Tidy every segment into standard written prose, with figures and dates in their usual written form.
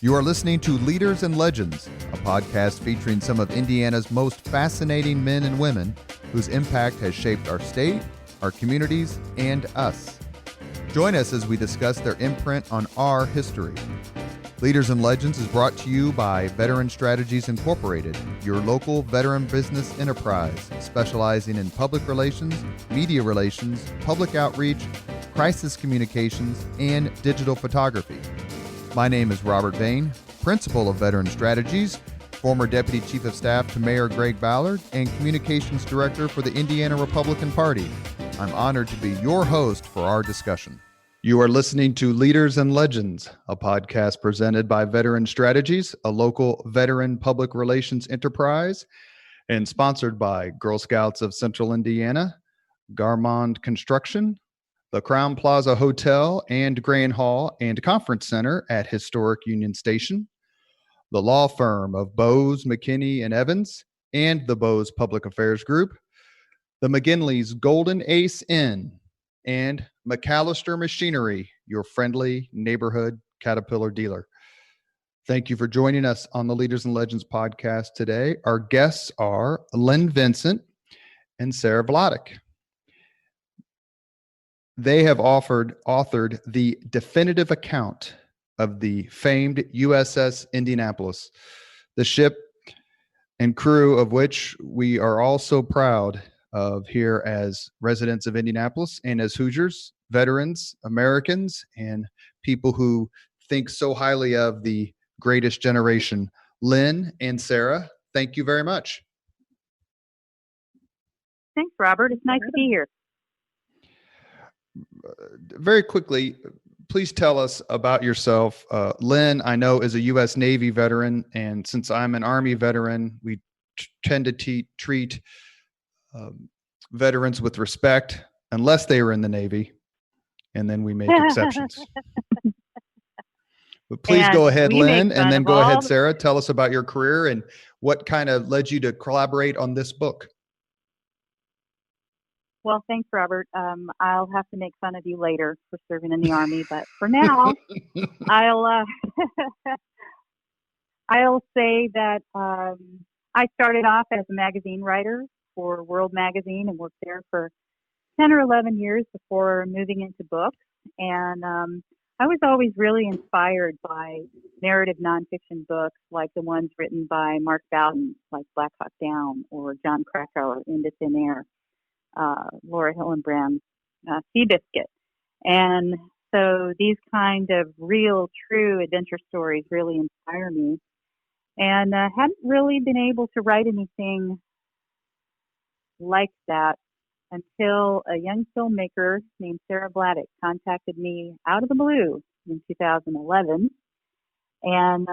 You are listening to Leaders and Legends, a podcast featuring some of Indiana's most fascinating men and women whose impact has shaped our state, our communities, and us. Join us as we discuss their imprint on our history. Leaders and Legends is brought to you by Veteran Strategies Incorporated, your local veteran business enterprise specializing in public relations, media relations, public outreach, crisis communications, and digital photography. My name is Robert Bain, Principal of Veteran Strategies, former Deputy Chief of Staff to Mayor Greg Ballard, and Communications Director for the Indiana Republican Party. I'm honored to be your host for our discussion. You are listening to Leaders and Legends, a podcast presented by Veteran Strategies, a local veteran public relations enterprise, and sponsored by Girl Scouts of Central Indiana, Garmong Construction, the Crowne Plaza Hotel and Grand Hall and Conference Center at Historic Union Station, the law firm of Bose, McKinney, and Evans, and the Bose Public Affairs Group, the McGinley's Golden Ace Inn, and MacAllister Machinery, your friendly neighborhood Caterpillar dealer. Thank you for joining us on the Leaders and Legends podcast today. Our guests are Lynn Vincent and Sara Vladic. They have authored the definitive account of the famed USS Indianapolis, the ship and crew of which we are all so proud of here as residents of Indianapolis and as Hoosiers, veterans, Americans, and people who think so highly of the greatest generation. Lynn and Sara, thank you very much. Thanks, Robert. It's nice to be here. Very quickly, please tell us about yourself. Lynn, I know, is a U.S. Navy veteran, and since I'm an Army veteran, we tend to treat veterans with respect, unless they were in the Navy, and then we make exceptions. But please go ahead, Lynn, and then go ahead, Sara. Tell us about your career and what kind of led you to collaborate on this book. Well, thanks, Robert. I'll have to make fun of you later for serving in the Army, but for now, I'll say that I started off as a magazine writer for World Magazine and worked there for 10 or 11 years before moving into books. And I was always really inspired by narrative nonfiction books like the ones written by Mark Bowden, like Black Hawk Down, or John Krakauer, Into Thin Air. Laura Hillenbrand's Seabiscuit. And so these kind of real, true adventure stories really inspire me. And hadn't really been able to write anything like that until a young filmmaker named Sara Vladic contacted me out of the blue in 2011 and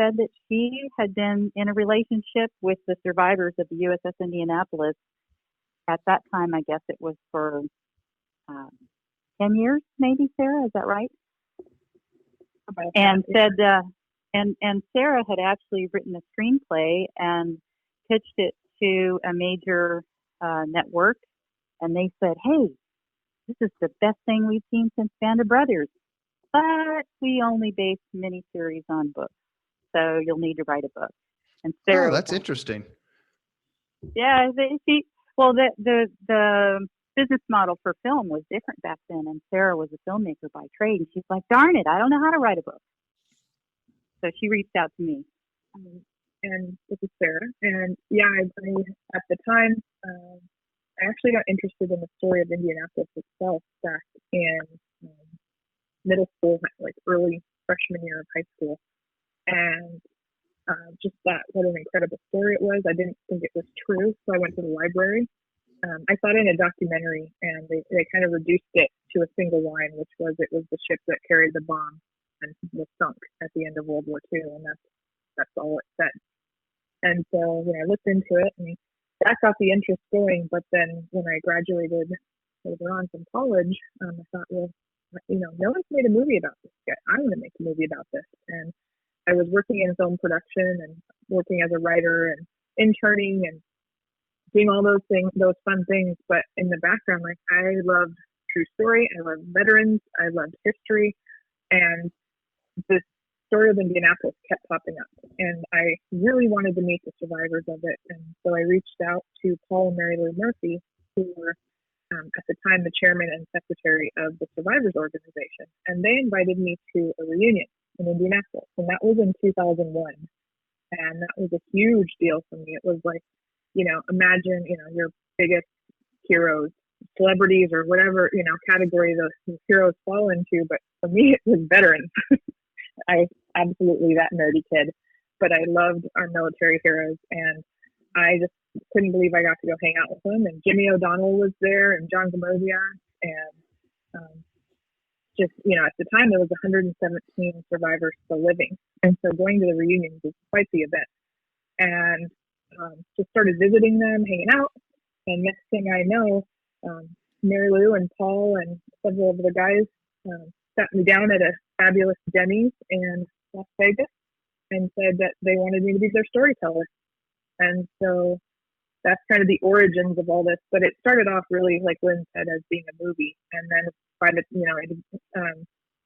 said that she had been in a relationship with the survivors of the USS Indianapolis. At that time, I guess it was for 10 years, maybe, Sara, is that right? And said, and Sara had actually written a screenplay and pitched it to a major network, and they said, "Hey, this is the best thing we've seen since Band of Brothers, but we only base miniseries on books, so you'll need to write a book." And Sara, that's interesting. Yeah, well, the business model for film was different back then, and Sara was a filmmaker by trade, and she's like, "Darn it, I don't know how to write a book." So she reached out to me. And this is Sara. And yeah, at the time, I actually got interested in the story of Indianapolis itself back in middle school, like early freshman year of high school. And just that, what an incredible story it was. I didn't think it was true, so I went to the library. I saw it in a documentary, and they kind of reduced it to a single line, which was it was the ship that carried the bomb and was sunk at the end of World War II, and that's all it said. And so when I looked into it, and that got the interest going. But then when I graduated later on from college, I thought, well, no one's made a movie about this yet. I'm going to make a movie about this. And I was working in film production and working as a writer and interning and doing all those things, those fun things. But in the background, like, I loved true story. I loved veterans. I loved history. And this story of Indianapolis kept popping up, and I really wanted to meet the survivors of it. And so I reached out to Paul and Mary Lou Murphy, who were at the time the chairman and secretary of the survivors organization, and they invited me to a reunion in Indianapolis, and that was in 2001. And that was a huge deal for me. It was like, imagine, your biggest heroes, celebrities or whatever, category those heroes fall into. But for me, it was veterans. I was absolutely that nerdy kid, but I loved our military heroes, and I just couldn't believe I got to go hang out with them. And Jimmy O'Donnell was there, and John Gamosian, and just, at the time there was 117 survivors still living. And so going to the reunions was quite the event. And just started visiting them, hanging out. And next thing I know, Mary Lou and Paul and several of the guys sat me down at a fabulous Denny's in Las Vegas and said that they wanted me to be their storyteller. And so that's kind of the origins of all this. But it started off really, like Lynn said, as being a movie. And then by the,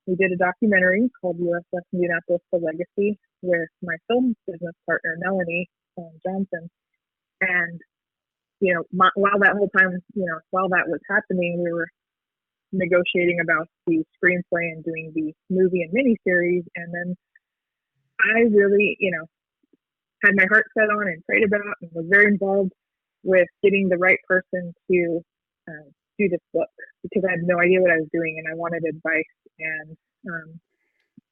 we did a documentary called USS Indianapolis: The Legacy with my film business partner, Melanie Johnson. And, while that whole time, while that was happening, we were negotiating about the screenplay and doing the movie and miniseries. And then I really, had my heart set on and prayed about and was very involved with getting the right person to do this book, because I had no idea what I was doing and I wanted advice. And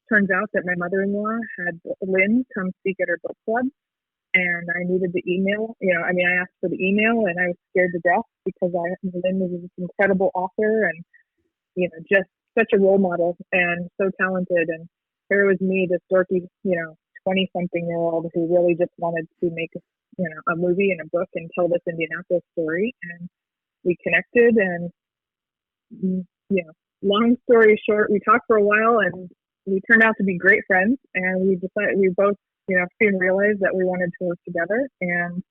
turns out that my mother-in-law had Lynn come speak at her book club, and I needed the email. I asked for the email, and I was scared to death because Lynn was this incredible author and, just such a role model and so talented. And here was me, this dorky, 20-something-year-old who really just wanted to make, a movie and a book and tell this Indianapolis story. And we connected, and, long story short, we talked for a while, and we turned out to be great friends. And we decided, we both, soon realized that we wanted to work together. And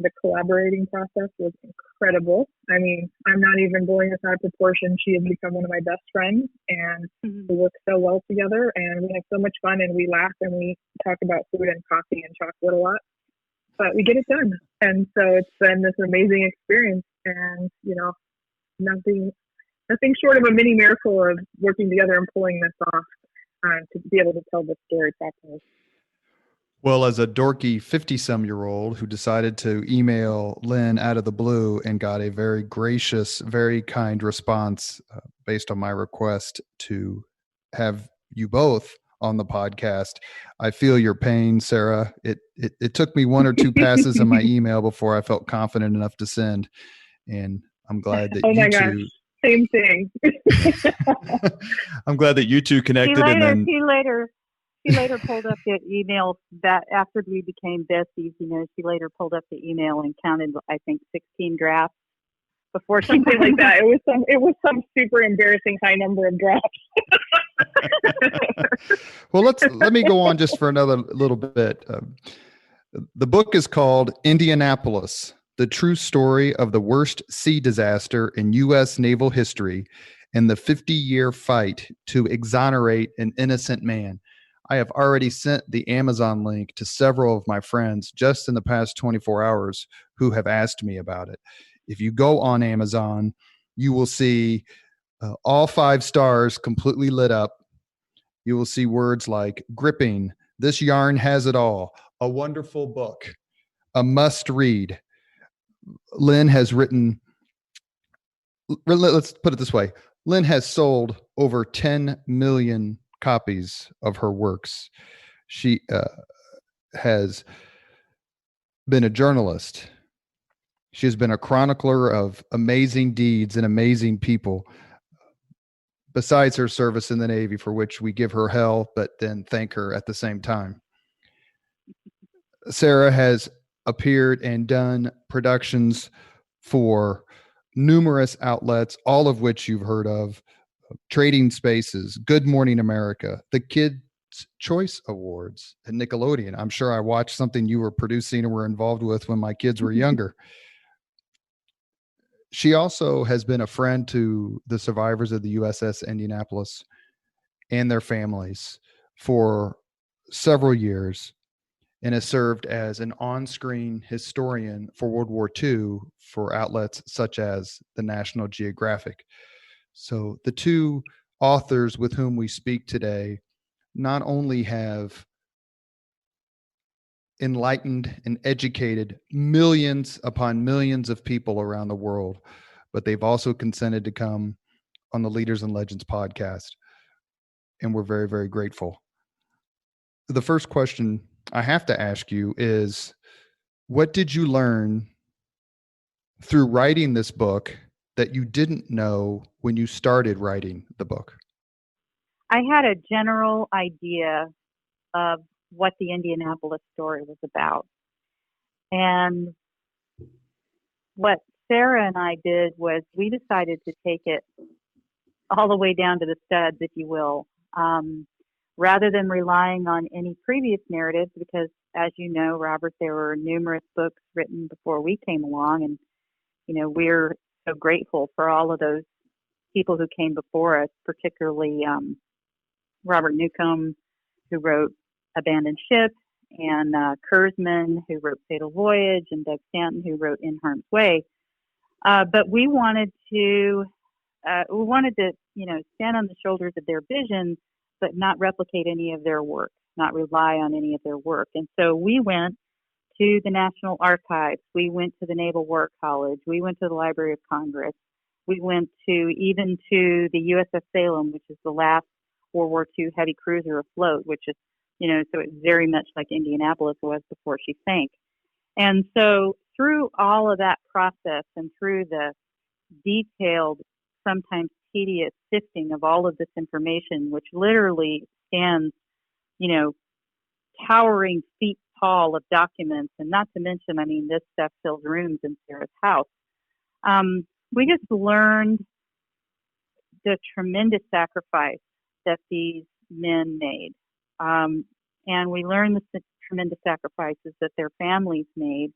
the collaborating process was incredible. I mean, I'm not even blowing this out of proportion. She has become one of my best friends, and we work so well together, and we have so much fun, and we laugh, and we talk about food and coffee and chocolate a lot, but we get it done. And so it's been this amazing experience, and, nothing short of a mini miracle of working together and pulling this off to be able to tell this story properly. Well, as a dorky 50-some-year-old who decided to email Lynn out of the blue and got a very gracious, very kind response based on my request to have you both on the podcast, I feel your pain, Sara. It took me one or two passes in my email before I felt confident enough to send, and I'm glad that you two. Same thing. I'm glad that you two connected, She later pulled up the email that after we became besties, she later pulled up the email and counted, I think, 16 drafts before she something like that. It was some super embarrassing high number of drafts. Well, let me go on just for another little bit. The book is called Indianapolis: The True Story of the Worst Sea Disaster in U.S. Naval History and the 50-Year Fight to Exonerate an Innocent Man. I have already sent the Amazon link to several of my friends just in the past 24 hours who have asked me about it. If you go on Amazon, you will see all 5 stars completely lit up. You will see words like gripping, this yarn has it all, a wonderful book, a must read. Lynn has written, let's put it this way. Lynn has sold over 10 million copies of her works. She has been a journalist. She has been a chronicler of amazing deeds and amazing people, besides her service in the Navy, for which we give her hell, but then thank her at the same time. Sara has appeared and done productions for numerous outlets, all of which you've heard of. Trading Spaces, Good Morning America, the Kids' Choice Awards at Nickelodeon. I'm sure I watched something you were producing or were involved with when my kids were younger. She also has been a friend to the survivors of the USS Indianapolis and their families for several years and has served as an on-screen historian for World War II for outlets such as the National Geographic. So the two authors with whom we speak today not only have enlightened and educated millions upon millions of people around the world, but they've also consented to come on the Leaders and Legends podcast. And we're very, very grateful. The first question I have to ask you is, what did you learn through writing this book that you didn't know when you started writing the book? I had a general idea of what the Indianapolis story was about. And what Sara and I did was we decided to take it all the way down to the studs, if you will, rather than relying on any previous narratives, because as you know, Robert, there were numerous books written before we came along, and we're so grateful for all of those people who came before us, particularly Robert Newcomb, who wrote Abandoned Ship, and Kurzman, who wrote Fatal Voyage, and Doug Stanton, who wrote In Harm's Way. But we wanted to stand on the shoulders of their vision, but not replicate any of their work, not rely on any of their work. And so we went to the National Archives. We went to the Naval War College. We went to the Library of Congress. We went even to the USS Salem, which is the last World War II heavy cruiser afloat, which is, so it's very much like Indianapolis was before she sank. And so through all of that process and through the detailed, sometimes tedious sifting of all of this information, which literally stands, towering feet tall of documents, and not to mention, this stuff fills rooms in Sara's house. We just learned the tremendous sacrifice that these men made. And we learned the tremendous sacrifices that their families made.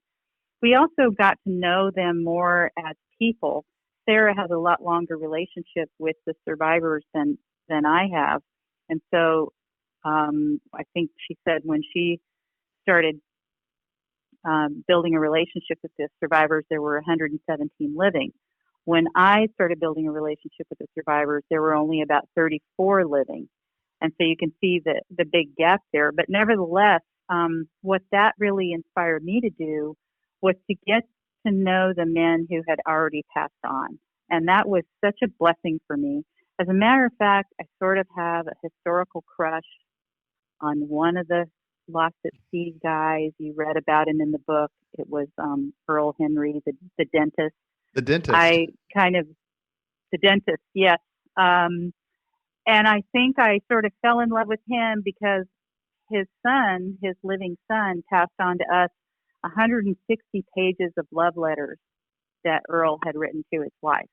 We also got to know them more as people. Sara has a lot longer relationship with the survivors than I have. And so I think she said when she started building a relationship with the survivors, there were 117 living. When I started building a relationship with the survivors, there were only about 34 living. And so you can see the big gap there. But nevertheless, what that really inspired me to do was to get to know the men who had already passed on. And that was such a blessing for me. As a matter of fact, I sort of have a historical crush on one of the Lost at Sea guys. You read about him in the book. It was Earl Henry, the dentist. The dentist. The dentist, yes. And I think I sort of fell in love with him because his living son, passed on to us 160 pages of love letters that Earl had written to his wife.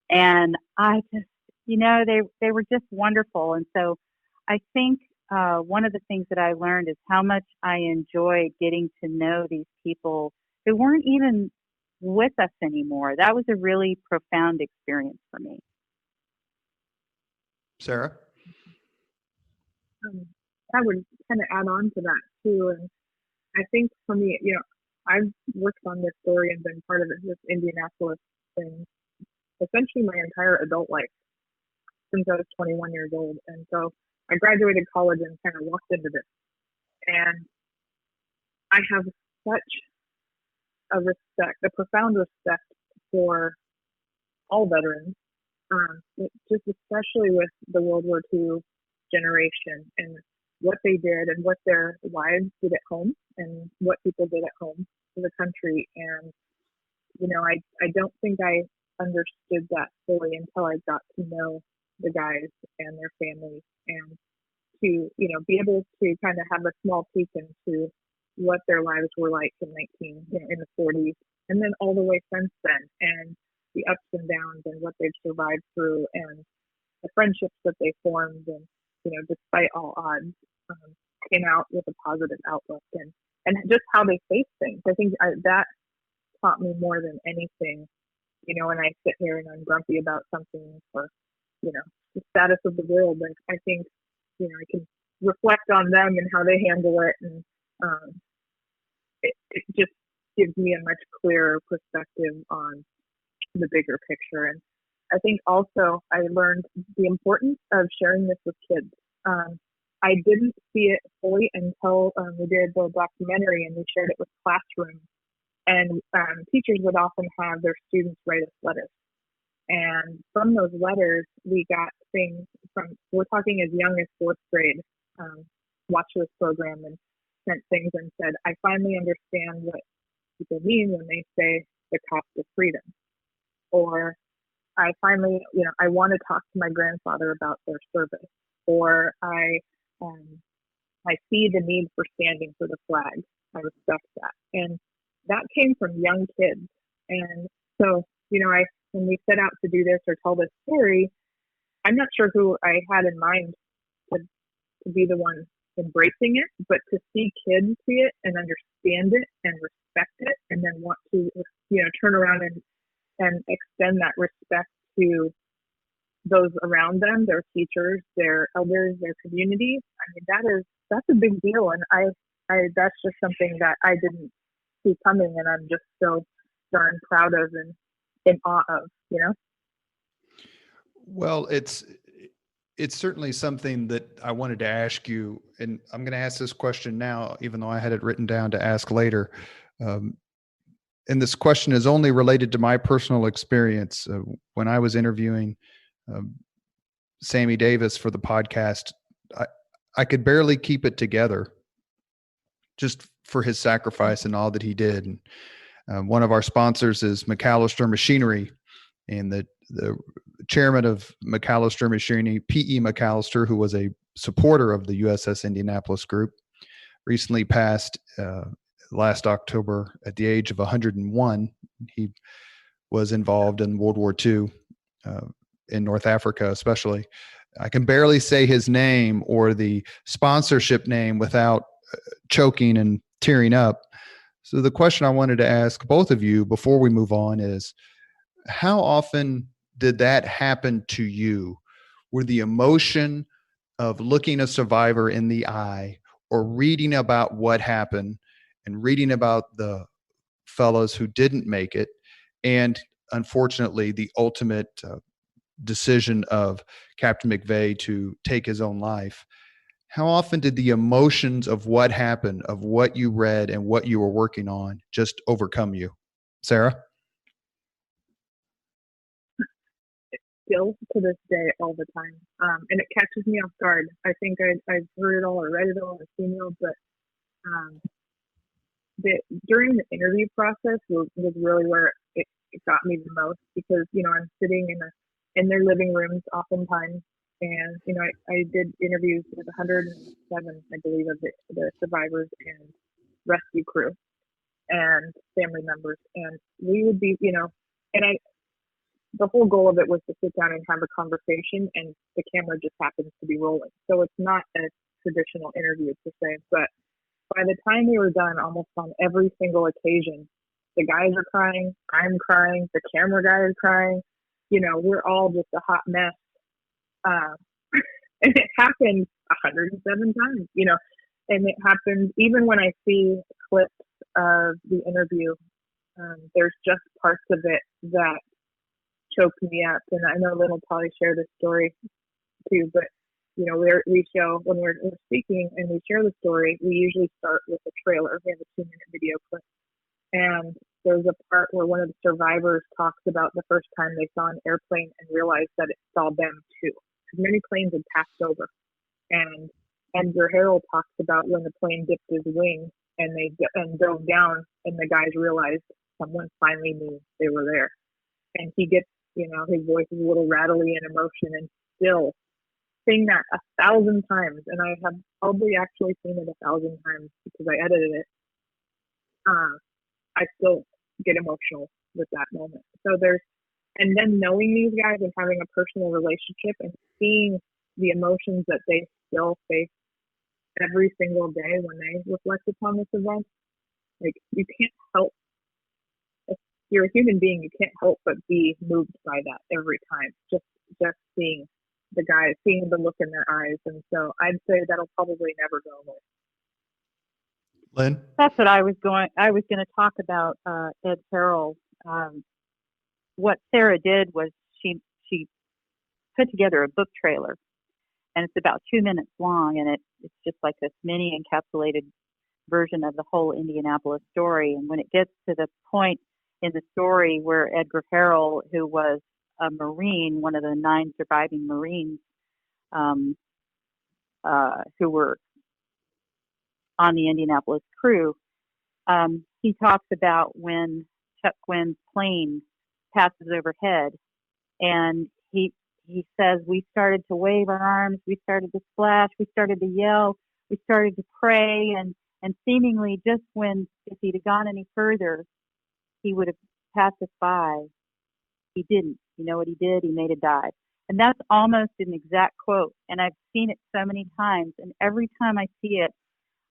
And I just, they were just wonderful. And so I think one of the things that I learned is how much I enjoyed getting to know these people who weren't even with us anymore. That was a really profound experience for me. Sara? I would kind of add on to that too. And I think for me, I've worked on this story and been part of it, this Indianapolis thing, essentially my entire adult life since I was 21 years old. And so I graduated college and kind of walked into this. And I have such a profound respect for all veterans, just especially with the World War II generation and what they did and what their wives did at home and what people did at home for the country. And, I don't think I understood that fully until I got to know the guys and their families, and to, be able to kind of have a small peek into what their lives were like in in the 40s, and then all the way since then, and the ups and downs and what they've survived through, and the friendships that they formed, and despite all odds, came out with a positive outlook, and just how they face things. I think that taught me more than anything. When I sit here and I'm grumpy about something, or the status of the world, I think I can reflect on them and how they handle it. And it just gives me a much clearer perspective on the bigger picture. And I think also I learned the importance of sharing this with kids. I didn't see it fully until we did the documentary and we shared it with classrooms. And teachers would often have their students write us letters. And from those letters, we got things from, we're talking as young as fourth grade, watched this program and sent things and said, I finally understand what people mean when they say the cost of freedom. Or I finally, I want to talk to my grandfather about their service. Or I see the need for standing for the flag. I respect that. And that came from young kids. And so, when we set out to do this or tell this story, I'm not sure who I had in mind to be the one embracing it, but to see kids see it and understand it and respect it, and then want to, turn around and extend that respect to those around them, their teachers, their elders, their communities. I mean, that's a big deal. And I that's just something that I didn't see coming, and I'm just so darn proud of and in awe of, Well, it's certainly something that I wanted to ask you, and I'm going to ask this question now, even though I had it written down to ask later. And this question is only related to my personal experience. When I was interviewing Sammy Davis for the podcast, I could barely keep it together just for his sacrifice and all that he did. And one of our sponsors is MacAllister Machinery, and the chairman of MacAllister Machinery, P.E. MacAllister, who was a supporter of the USS Indianapolis group, recently passed last October at the age of 101. He was involved in World War II, in North Africa especially. I can barely say his name or the sponsorship name without choking and tearing up. So the question I wanted to ask both of you before we move on is, how often did that happen to you, where the emotion of looking a survivor in the eye or reading about what happened and reading about the fellows who didn't make it, and unfortunately the ultimate decision of Captain McVeigh to take his own life, how often did the emotions of what happened, of what you read and what you were working on, just overcome you? Sara? Still to this day, all the time. And it catches me off guard. I think I've heard it all or read it all or seen it all, but during the interview process was really where it got me the most, because, I'm sitting in their living rooms oftentimes. And, I did interviews with 107, I believe, of the survivors and rescue crew and family members. And we would be, the whole goal of it was to sit down and have a conversation, and the camera just happens to be rolling. So it's not a traditional interview per se, but by the time we were done, almost on every single occasion, the guys are crying, I'm crying, the camera guy is crying, we're all just a hot mess. And it happened 107 times, and it happens even when I see clips of the interview. There's just parts of it that choke me up. And I know Lynn will probably share this story too, but we show when we're speaking and we share the story, we usually start with a trailer. We have a 2-minute video clip. And there's a part where one of the survivors talks about the first time they saw an airplane and realized that it saw them too. Because many planes had passed over. And Edgar Harrell talks about when the plane dipped his wing and they dove down, and the guys realized someone finally knew they were there. And he gets, his voice is a little rattly in emotion, and still saying that 1,000 times. And I have probably actually seen it 1,000 times because I edited it. I still get emotional with that moment. So and then knowing these guys and having a personal relationship and seeing the emotions that they still face every single day when they reflect upon this event, like, you can't help. If you're a human being, you can't help but be moved by that every time. Just seeing the guys, seeing the look in their eyes. And so I'd say that'll probably never go away. Lynn? That's what I was going to talk about, Ed Carroll. What Sara did was she put together a book trailer, and it's about 2 minutes long, and it's just like this mini encapsulated version of the whole Indianapolis story. And when it gets to the point in the story where Edgar Harrell, who was a Marine, one of the 9 surviving Marines who were on the Indianapolis crew, he talks about when Chuck Gwynn's plane passes overhead, and he says, we started to wave our arms, we started to splash, we started to yell, we started to pray, and seemingly just when, if he'd have gone any further, he would have passed us by. He didn't. You know what he did? He made a dive. And that's almost an exact quote. And I've seen it so many times. And every time I see it,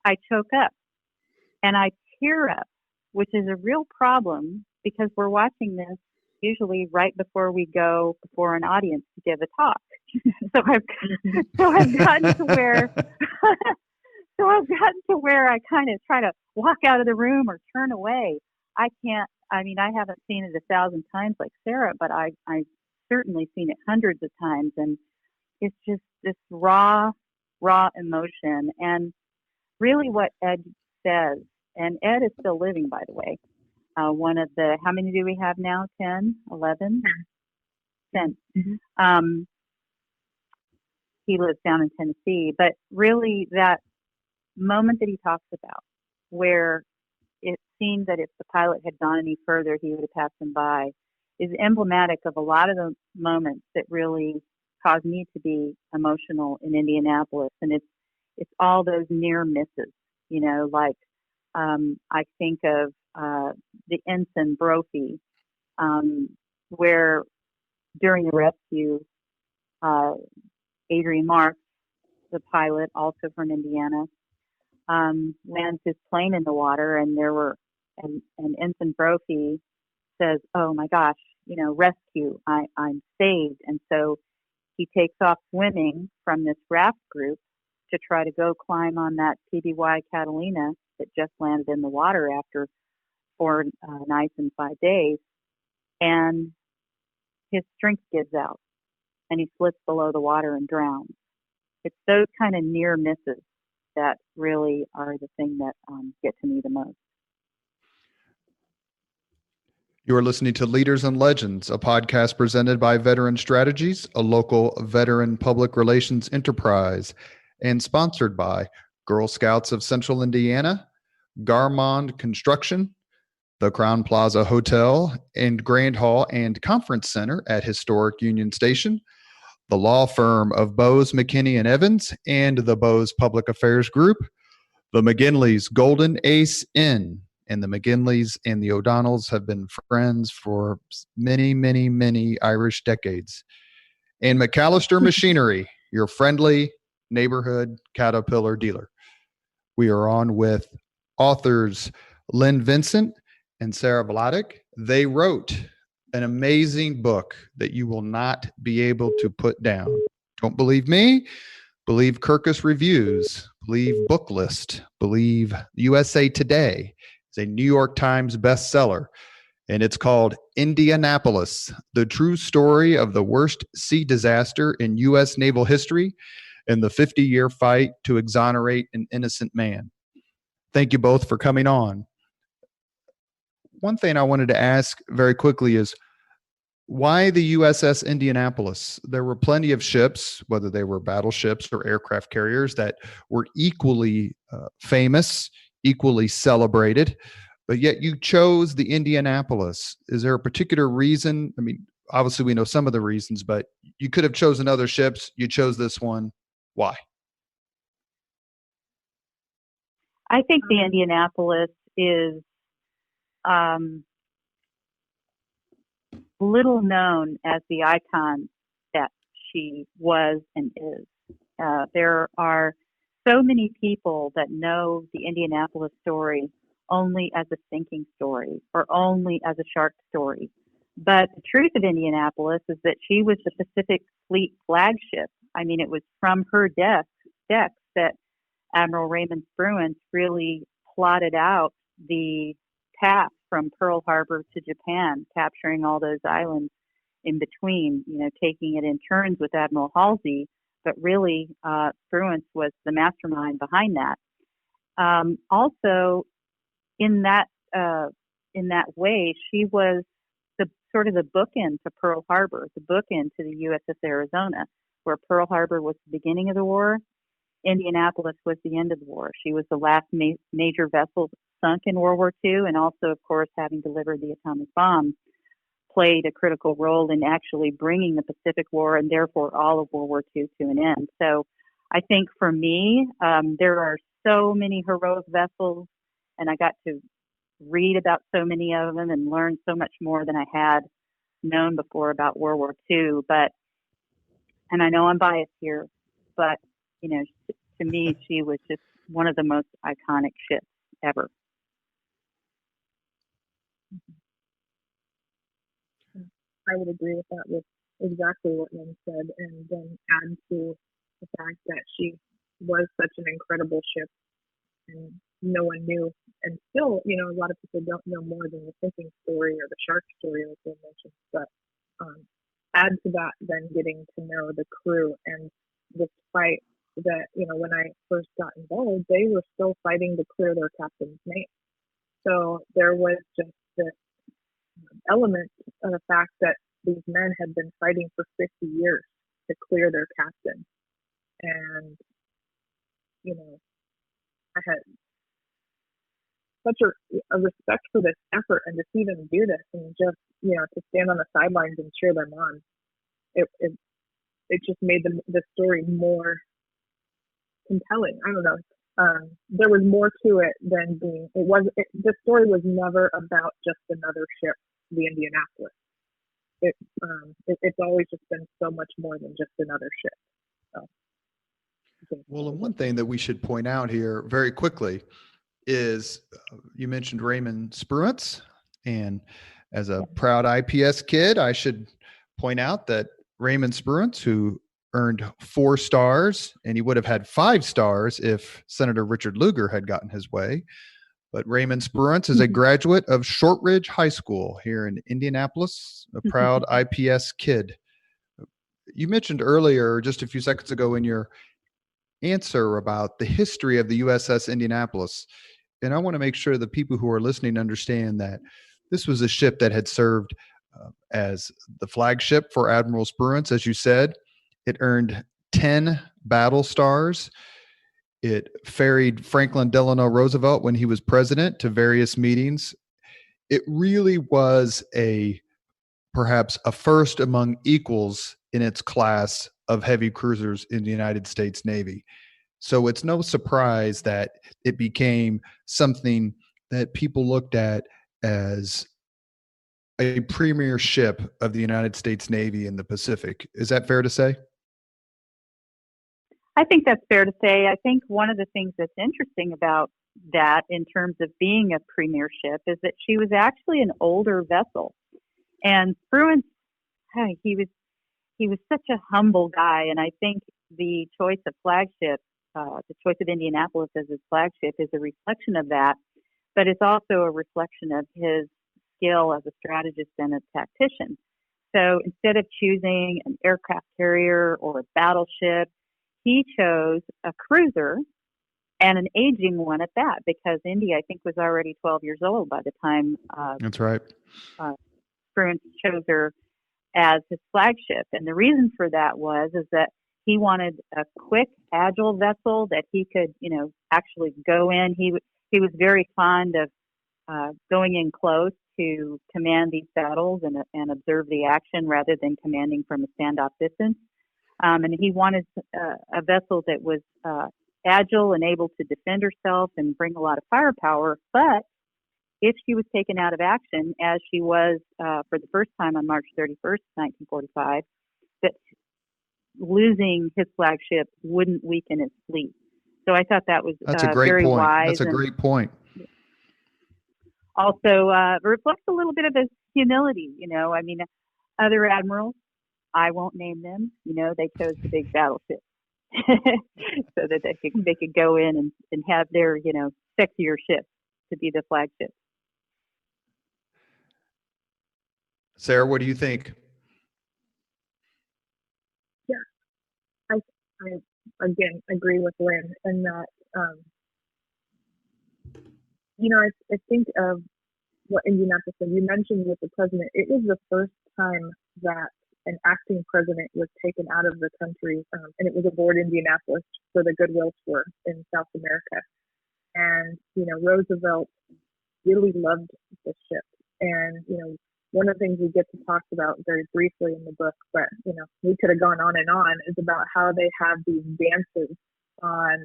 I choke up and I tear up, which is a real problem because we're watching this usually right before we go before an audience to give a talk. So I've gotten to where I kind of try to walk out of the room or turn away. I haven't seen it 1,000 times like Sara, but I've certainly seen it hundreds of times. And it's just this raw emotion. And really what Ed says, and Ed is still living, by the way, one of the, how many do we have now? 10, 11? 10. Mm-hmm. He lives down in Tennessee. But really that moment that he talks about where it seemed that if the pilot had gone any further, he would have passed him by, is emblematic of a lot of the moments that really caused me to be emotional in Indianapolis. And it's all those near misses, you know, like I think of the ensign Brophy, where during the rescue, Adrian Marks, the pilot, also from Indiana, lands his plane in the water, and and Ensign Brophy says, "Oh my gosh, you know, rescue! I'm saved!" And so he takes off swimming from this raft group to try to go climb on that PBY Catalina that just landed in the water after 4 nights and 5 days, and his strength gives out, and he slips below the water and drowns. It's those kind of near misses that really are the thing that get to me the most. You are listening to Leaders and Legends, a podcast presented by Veteran Strategies, a local veteran public relations enterprise, and sponsored by Girl Scouts of Central Indiana, Garmong Construction, the Crowne Plaza Hotel and Grand Hall and Conference Center at Historic Union Station, the law firm of Bose, McKinney, and Evans, and the Bose Public Affairs Group, the McGinley's Golden Ace Inn, and the McGinleys and the O'Donnells have been friends for many, many, many Irish decades. And MacAllister Machinery, your friendly neighborhood Caterpillar dealer. We are on with authors Lynn Vincent and Sara Vladic. They wrote an amazing book that you will not be able to put down. Don't believe me? Believe Kirkus Reviews. Believe Booklist. Believe USA Today. It's a New York Times bestseller, and it's called Indianapolis, the true story of the worst sea disaster in U.S. naval history and the 50-year fight to exonerate an innocent man. Thank you both for coming on. One thing I wanted to ask very quickly is, why the USS Indianapolis? There were plenty of ships, whether they were battleships or aircraft carriers, that were equally famous, equally celebrated, but yet you chose the Indianapolis. Is there a particular reason? I mean, obviously we know some of the reasons, but you could have chosen other ships. You chose this one. Why? I think the Indianapolis is little known as the icon that she was and is. There are so many people that know the Indianapolis story only as a sinking story or only as a shark story. But the truth of Indianapolis is that she was the Pacific fleet flagship. I mean, it was from her decks that Admiral Raymond Spruance really plotted out the path from Pearl Harbor to Japan, capturing all those islands in between, taking it in turns with Admiral Halsey, but really Spruance was the mastermind behind that. Also, in that way, she was the sort of the bookend to Pearl Harbor, the bookend to the USS Arizona, where Pearl Harbor was the beginning of the war. Indianapolis was the end of the war. She was the last major vessel sunk in World War II, and also, of course, having delivered the atomic bomb, played a critical role in actually bringing the Pacific War and therefore all of World War II to an end. So I think for me, there are so many heroic vessels, and I got to read about so many of them and learn so much more than I had known before about World War II. And I know I'm biased here, but, to me, she was just one of the most iconic ships ever. I would agree with that, with exactly what Lynn said, and then add to the fact that she was such an incredible ship, and no one knew. And still, a lot of people don't know more than the sinking story or the shark story, like Lynn mentioned. But add to that, then getting to know the crew and this fight that, when I first got involved, they were still fighting to clear their captain's name. So there was just this element of the fact that these men had been fighting for 50 years to clear their captain. And, I had such a respect for this effort, and to see them do this and just, to stand on the sidelines and cheer them on. It just made the story more compelling. I don't know. There was more to it than the story was never about just another ship, the Indianapolis. It's always just been so much more than just another ship. So, well, and one thing that we should point out here very quickly is you mentioned Raymond Spruance, and as a proud IPS kid, I should point out that Raymond Spruance, who earned 4 stars, and he would have had 5 stars if Senator Richard Lugar had gotten his way. But Raymond Spruance is a graduate of Shortridge High School here in Indianapolis, a proud IPS kid. You mentioned earlier, just a few seconds ago in your answer, about the history of the USS Indianapolis. And I want to make sure the people who are listening understand that this was a ship that had served as the flagship for Admiral Spruance, as you said. It earned 10 battle stars. It ferried Franklin Delano Roosevelt when he was president to various meetings. It really was perhaps a first among equals in its class of heavy cruisers in the United States Navy. So it's no surprise that it became something that people looked at as a premier ship of the United States Navy in the Pacific. Is that fair to say? I think that's fair to say. I think one of the things that's interesting about that in terms of being a premier ship is that she was actually an older vessel. And Spruance, he was such a humble guy, and I think the choice of flagship, the choice of Indianapolis as his flagship, is a reflection of that, but it's also a reflection of his skill as a strategist and a tactician. So instead of choosing an aircraft carrier or a battleship, he chose a cruiser, and an aging one at that, because Indy, I think, was already 12 years old by the time that's right. Spruance chose her as his flagship. And the reason for that is that he wanted a quick, agile vessel that he could, actually go in. He was very fond of going in close to command these battles and observe the action rather than commanding from a standoff distance. And he wanted a vessel that was agile and able to defend herself and bring a lot of firepower. But if she was taken out of action, as she was for the first time on March 31st, 1945, that losing his flagship wouldn't weaken his fleet. So I thought that was very wise. That's a great point. Also reflects a little bit of his humility. Other admirals I won't name them. They chose the big battleship so that they could go in and have their, sexier ship to be the flagship. Sara, what do you think? Yeah, I again agree with Lynn in that, I think of what Indianapolis said. You mentioned with the president, it was the first time that an acting president was taken out of the country, and it was aboard Indianapolis for the Goodwill Tour in South America. And, Roosevelt really loved the ship. And, one of the things we get to talk about very briefly in the book, but, we could have gone on and on, is about how they have these dances on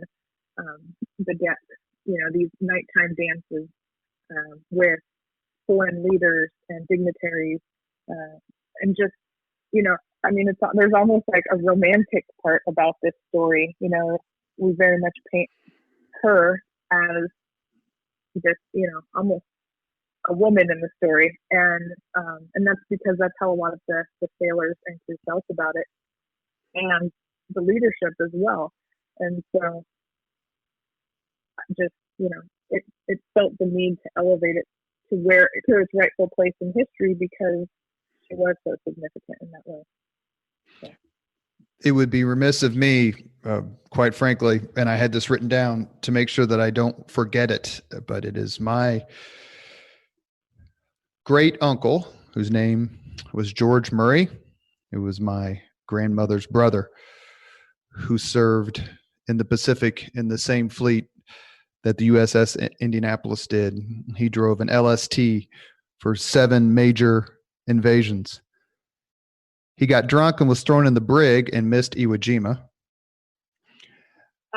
the deck, these nighttime dances with foreign leaders and dignitaries, and just, there's almost like a romantic part about this story. We very much paint her as this, almost a woman in the story, and that's because that's how a lot of the sailors and crew felt about it, and the leadership as well. And so, just it felt the need to elevate it to its rightful place in history because she was so significant in that way. So. It would be remiss of me, quite frankly, and I had this written down to make sure that I don't forget it, but it is my great uncle, whose name was George Murray. It was my grandmother's brother, who served in the Pacific in the same fleet that the USS Indianapolis did. He drove an LST for 7 major invasions. He got drunk and was thrown in the brig and missed Iwo Jima.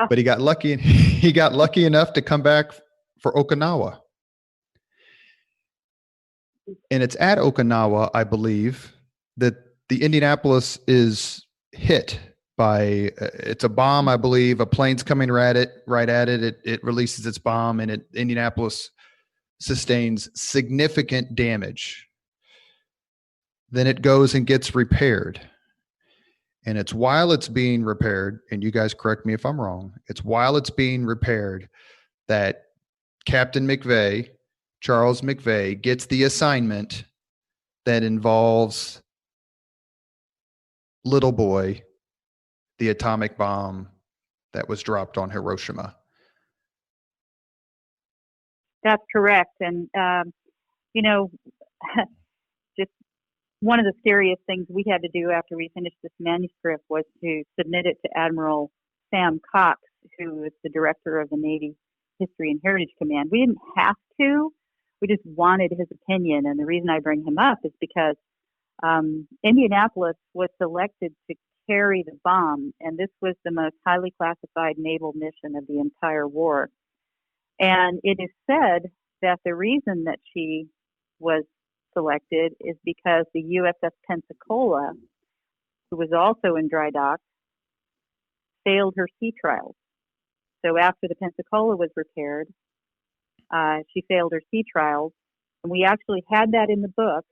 But he got lucky. He got lucky enough to come back for Okinawa. And it's at Okinawa, I believe, that the Indianapolis is hit by it's a bomb, I believe. A plane's coming right at it. It releases its bomb, and Indianapolis sustains significant damage. Then it goes and gets repaired. And it's while it's being repaired, and you guys correct me if I'm wrong, it's while it's being repaired that Captain McVeigh, Charles McVeigh, gets the assignment that involves Little Boy, the atomic bomb that was dropped on Hiroshima. That's correct. And, just one of the scariest things we had to do after we finished this manuscript was to submit it to Admiral Sam Cox, who is the director of the Navy History and Heritage Command. We didn't have to. We just wanted his opinion. And the reason I bring him up is because Indianapolis was selected to carry the bomb, and this was the most highly classified naval mission of the entire war. And it is said that the reason that she was selected is because the USS Pensacola, who was also in dry dock, failed her sea trials. So after the Pensacola was repaired, she failed her sea trials. And we actually had that in the book,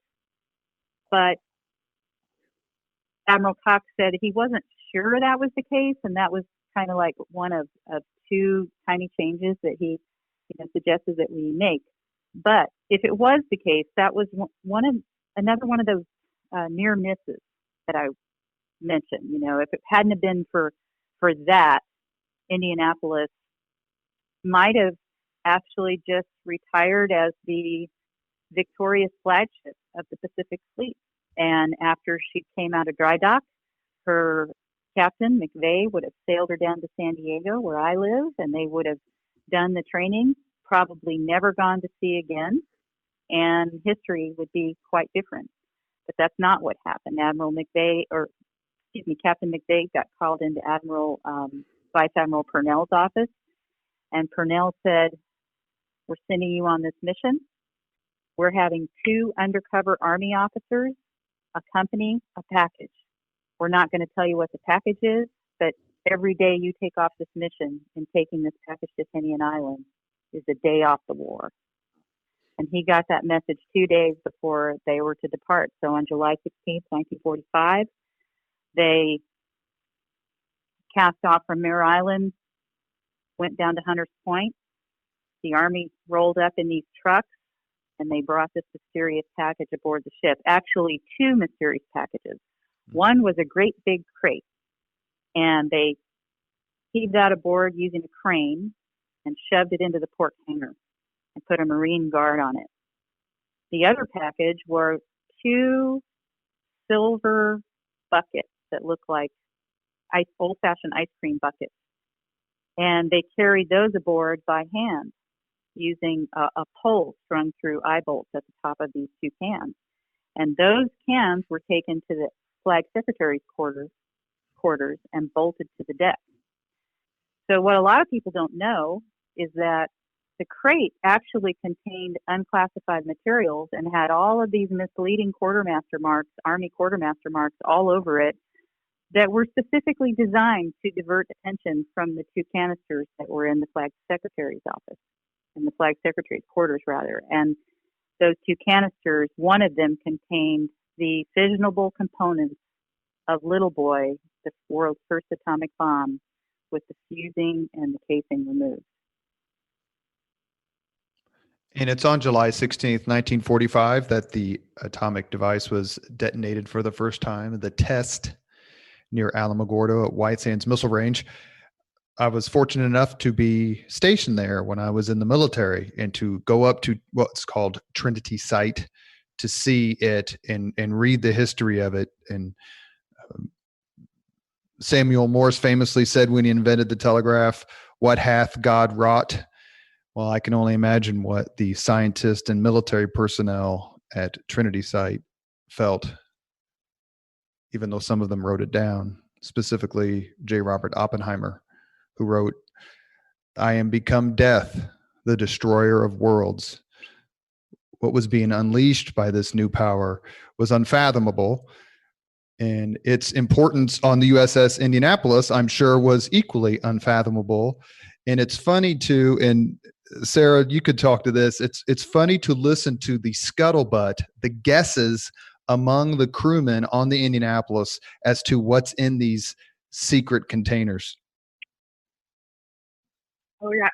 but Admiral Cox said he wasn't sure that was the case, and that was kind of like one of 2 tiny changes that he suggested that we make. But if it was the case, that was another one of those near misses that I mentioned. If it hadn't have been for that, Indianapolis might have actually just retired as the victorious flagship of the Pacific Fleet. And after she came out of dry dock, her captain, McVeigh, would have sailed her down to San Diego, where I live, and they would have done the training, probably never gone to sea again, and history would be quite different. But that's not what happened. Captain McVeigh got called into Vice Admiral Purnell's office, and Purnell said, "We're sending you on this mission. We're having 2 undercover Army officers accompany a package. We're not going to tell you what the package is, but every day you take off this mission and taking this package to Tinian Island is a day off the war." And he got that message 2 days before they were to depart. So on July 16th, 1945, They cast off from Mare Island, went down to Hunters Point. The Army rolled up in these trucks, and they brought this mysterious package aboard the ship. Actually, two mysterious packages. One was a great big crate, and they heaved that aboard using a crane and shoved it into the port hangar and put a Marine guard on it. The other package were two silver buckets that looked like old-fashioned ice cream buckets. And they carried those aboard by hand using a pole strung through eye bolts at the top of these two cans. And those cans were taken to the flag secretary's quarters and bolted to the deck. So what a lot of people don't know is that the crate actually contained unclassified materials and had all of these misleading quartermaster marks, Army quartermaster marks all over it that were specifically designed to divert attention from the two canisters that were in the flag secretary's office, in the flag secretary's quarters rather. And those two canisters, one of them contained the fissionable components of Little Boy, the world's first atomic bomb, with the fusing and the casing removed. And it's on July 16th, 1945, that the atomic device was detonated for the first time. The test near Alamogordo at White Sands Missile Range. I was fortunate enough to be stationed there when I was in the military and to go up to what's called Trinity Site to see it and read the history of it. And Samuel Morse famously said when he invented the telegraph, "What hath God wrought?" Well, I can only imagine what the scientists and military personnel at Trinity Site felt, even though some of them wrote it down, specifically J. Robert Oppenheimer, who wrote, "I am become death, the destroyer of worlds." What was being unleashed by this new power was unfathomable, and its importance on the USS Indianapolis, I'm sure, was equally unfathomable. And it's funny to, and Sara, you could talk to this, it's funny to listen to the scuttlebutt, the guesses among the crewmen on the Indianapolis as to what's in these secret containers. Oh yeah,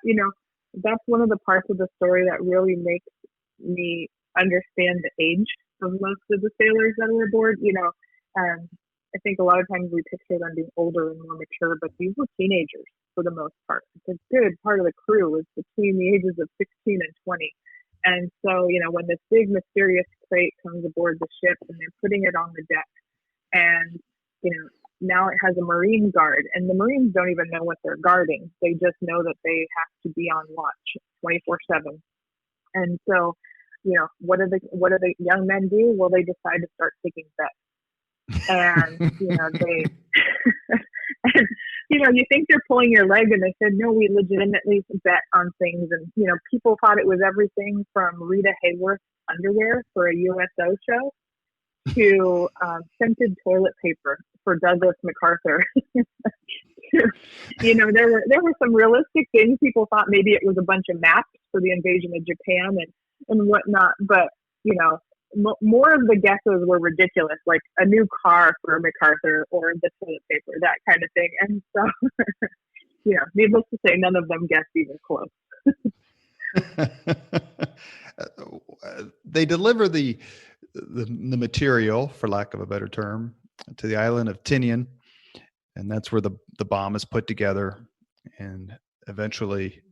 that's one of the parts of the story that really makes me understand the age of most of the sailors that are aboard. I think a lot of times we picture them being older and more mature, but these were teenagers for the most part. A good part of the crew was between the ages of 16 and 20. And so, when this big mysterious crate comes aboard the ship and they're putting it on the deck, and, now it has a Marine guard, and the Marines don't even know what they're guarding. They just know that they have to be on watch 24/7. And so, what do the young men do? Well, they decide to start taking bets. And, they, and, you think they're pulling your leg, and they said, no, we legitimately bet on things. And, people thought it was everything from Rita Hayworth's underwear for a USO show to scented toilet paper for Douglas MacArthur. There were some realistic things. People thought maybe it was a bunch of maps for the invasion of Japan and whatnot. But, more of the guesses were ridiculous, like a new car for MacArthur or the toilet paper, that kind of thing. And so, needless to say, none of them guessed even close. They deliver the material, for lack of a better term, to the island of Tinian, and that's where the bomb is put together and eventually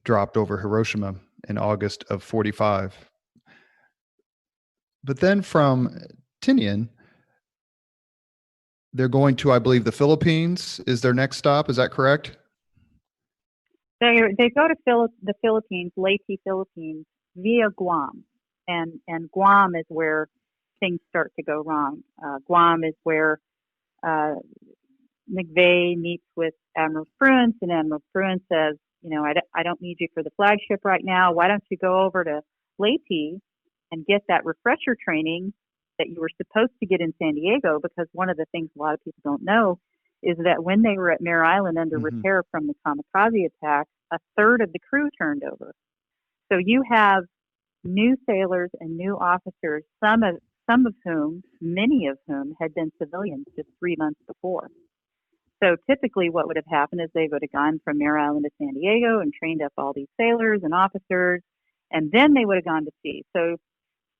dropped over Hiroshima in August of 45. But then from Tinian, they're going to, I believe, the Philippines is their next stop. Is that correct? They go to the Philippines, Leyte, Philippines, via Guam. And Guam is where things start to go wrong. Guam is where McVeigh meets with Admiral Crowne, and Admiral Crowne says, I don't need you for the flagship right now. Why don't you go over to Leyte and get that refresher training that you were supposed to get in San Diego? Because one of the things a lot of people don't know is that when they were at Mare Island under repair from the kamikaze attack, a third of the crew turned over. So you have new sailors and new officers, some many of whom had been civilians just 3 months before. So typically what would have happened is they would have gone from Mare Island to San Diego and trained up all these sailors and officers, and then they would have gone to sea. So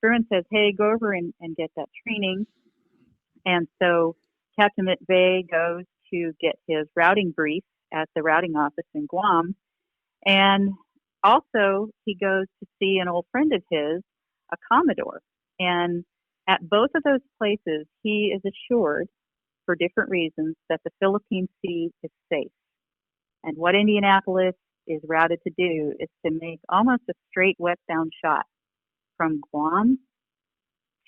Struan says, hey, go over and get that training. And so Captain McVeigh goes to get his routing brief at the routing office in Guam. And also he goes to see an old friend of his, a Commodore. And at both of those places, he is assured, for different reasons, that the Philippine Sea is safe. And what Indianapolis is routed to do is to make almost a straight westbound shot from Guam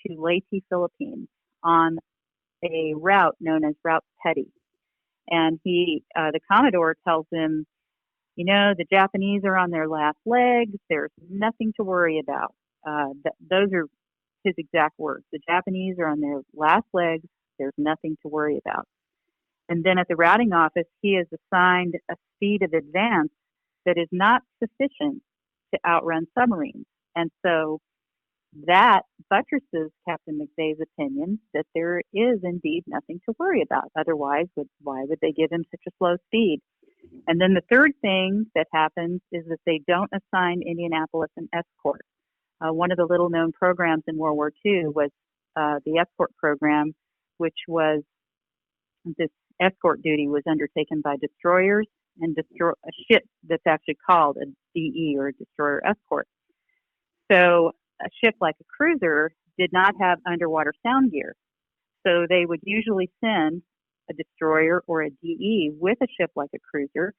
to Leyte, Philippines, on a route known as Route Petty. And the Commodore tells him, you know, the Japanese are on their last legs. There's nothing to worry about. Those are his exact words. The Japanese are on their last legs. There's nothing to worry about. And then at the routing office, he is assigned a speed of advance that is not sufficient to outrun submarines. And so that buttresses Captain McVeigh's opinion that there is indeed nothing to worry about. Otherwise, why would they give him such a slow speed? And then the third thing that happens is that they don't assign Indianapolis an escort. One of the little-known programs in World War II was the escort program, which was this escort duty was undertaken by destroyers and a ship that's actually called a DE, or a destroyer escort. So a ship like a cruiser did not have underwater sound gear. So they would usually send a destroyer or a DE with a ship like a cruiser,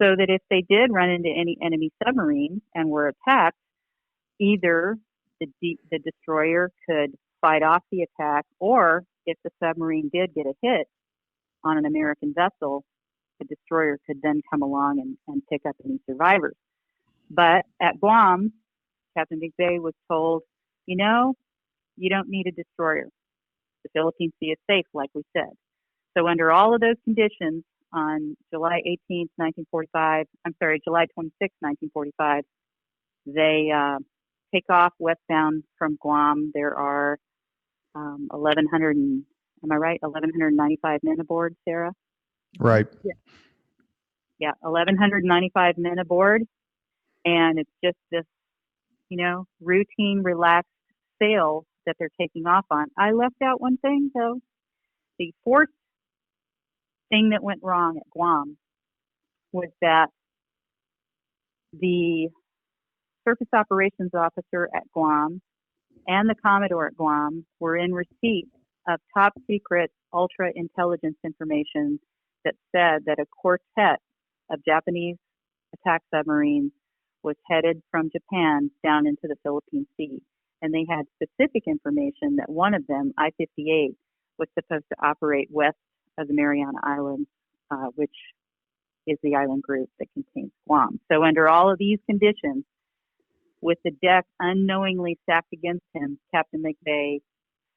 so that if they did run into any enemy submarines and were attacked, either the destroyer could fight off the attack, or if the submarine did get a hit on an American vessel, the destroyer could then come along and pick up any survivors. But at Guam, Captain McVeigh was told, you know, you don't need a destroyer. The Philippine Sea is safe, like we said. So under all of those conditions, on July 26, 1945, they take off westbound from Guam. There are 1,195 men aboard, Sara? Right. Yeah, 1,195 men aboard. And it's just this, you know, routine, relaxed sail that they're taking off on. I left out one thing, though. The fourth thing that went wrong at Guam was that the surface operations officer at Guam and the Commodore at Guam were in receipt of top secret ultra intelligence information that said that a quartet of Japanese attack submarines was headed from Japan down into the Philippine Sea. And they had specific information that one of them, I-58, was supposed to operate west of the Mariana Islands, which is the island group that contains Guam. So under all of these conditions, with the deck unknowingly stacked against him, Captain McVeigh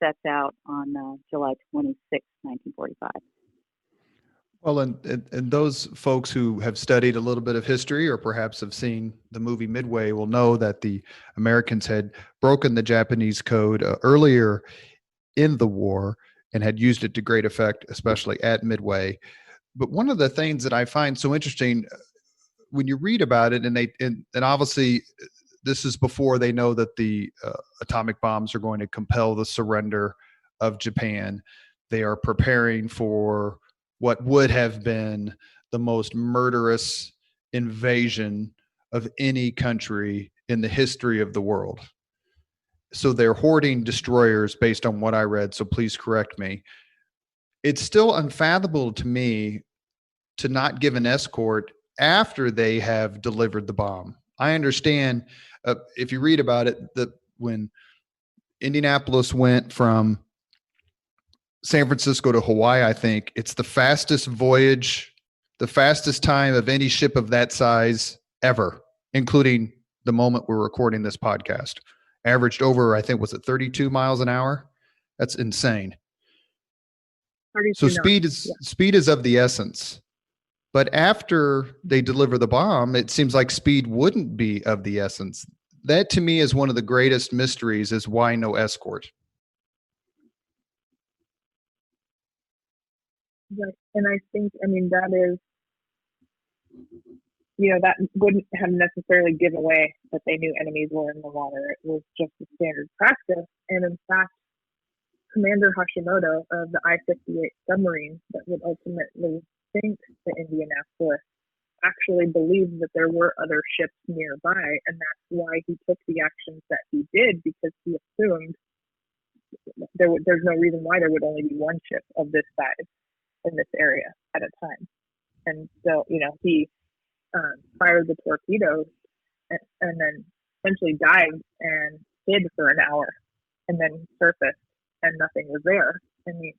sets out on July 26, 1945. Well, and those folks who have studied a little bit of history, or perhaps have seen the movie Midway, will know that the Americans had broken the Japanese code earlier in the war and had used it to great effect, especially at Midway. But one of the things that I find so interesting when you read about it, and obviously this is before they know that the atomic bombs are going to compel the surrender of Japan. They are preparing for what would have been the most murderous invasion of any country in the history of the world. So they're hoarding destroyers based on what I read, so please correct me. It's still unfathomable to me to not give an escort after they have delivered the bomb. I understand if you read about it, that when Indianapolis went from San Francisco to Hawaii, I think it's the fastest voyage, the fastest time of any ship of that size ever, including the moment we're recording this podcast. Averaged over, I think, was it 32 miles an hour? That's insane. So speed is of the essence. But after they deliver the bomb, it seems like speed wouldn't be of the essence. That to me is one of the greatest mysteries, is why no escort. Right. And I think, I mean, that is, that wouldn't have necessarily given away that they knew enemies were in the water. It was just a standard practice. And in fact, Commander Hashimoto of the I-58 submarine that would ultimately sink the Indianapolis actually believed that there were other ships nearby, and that's why he took the actions that he did, because he assumed there's no reason why there would only be one ship of this size in this area at a time. And so, he fired the torpedoes and then essentially dived and hid for an hour and then surfaced and nothing was there. And he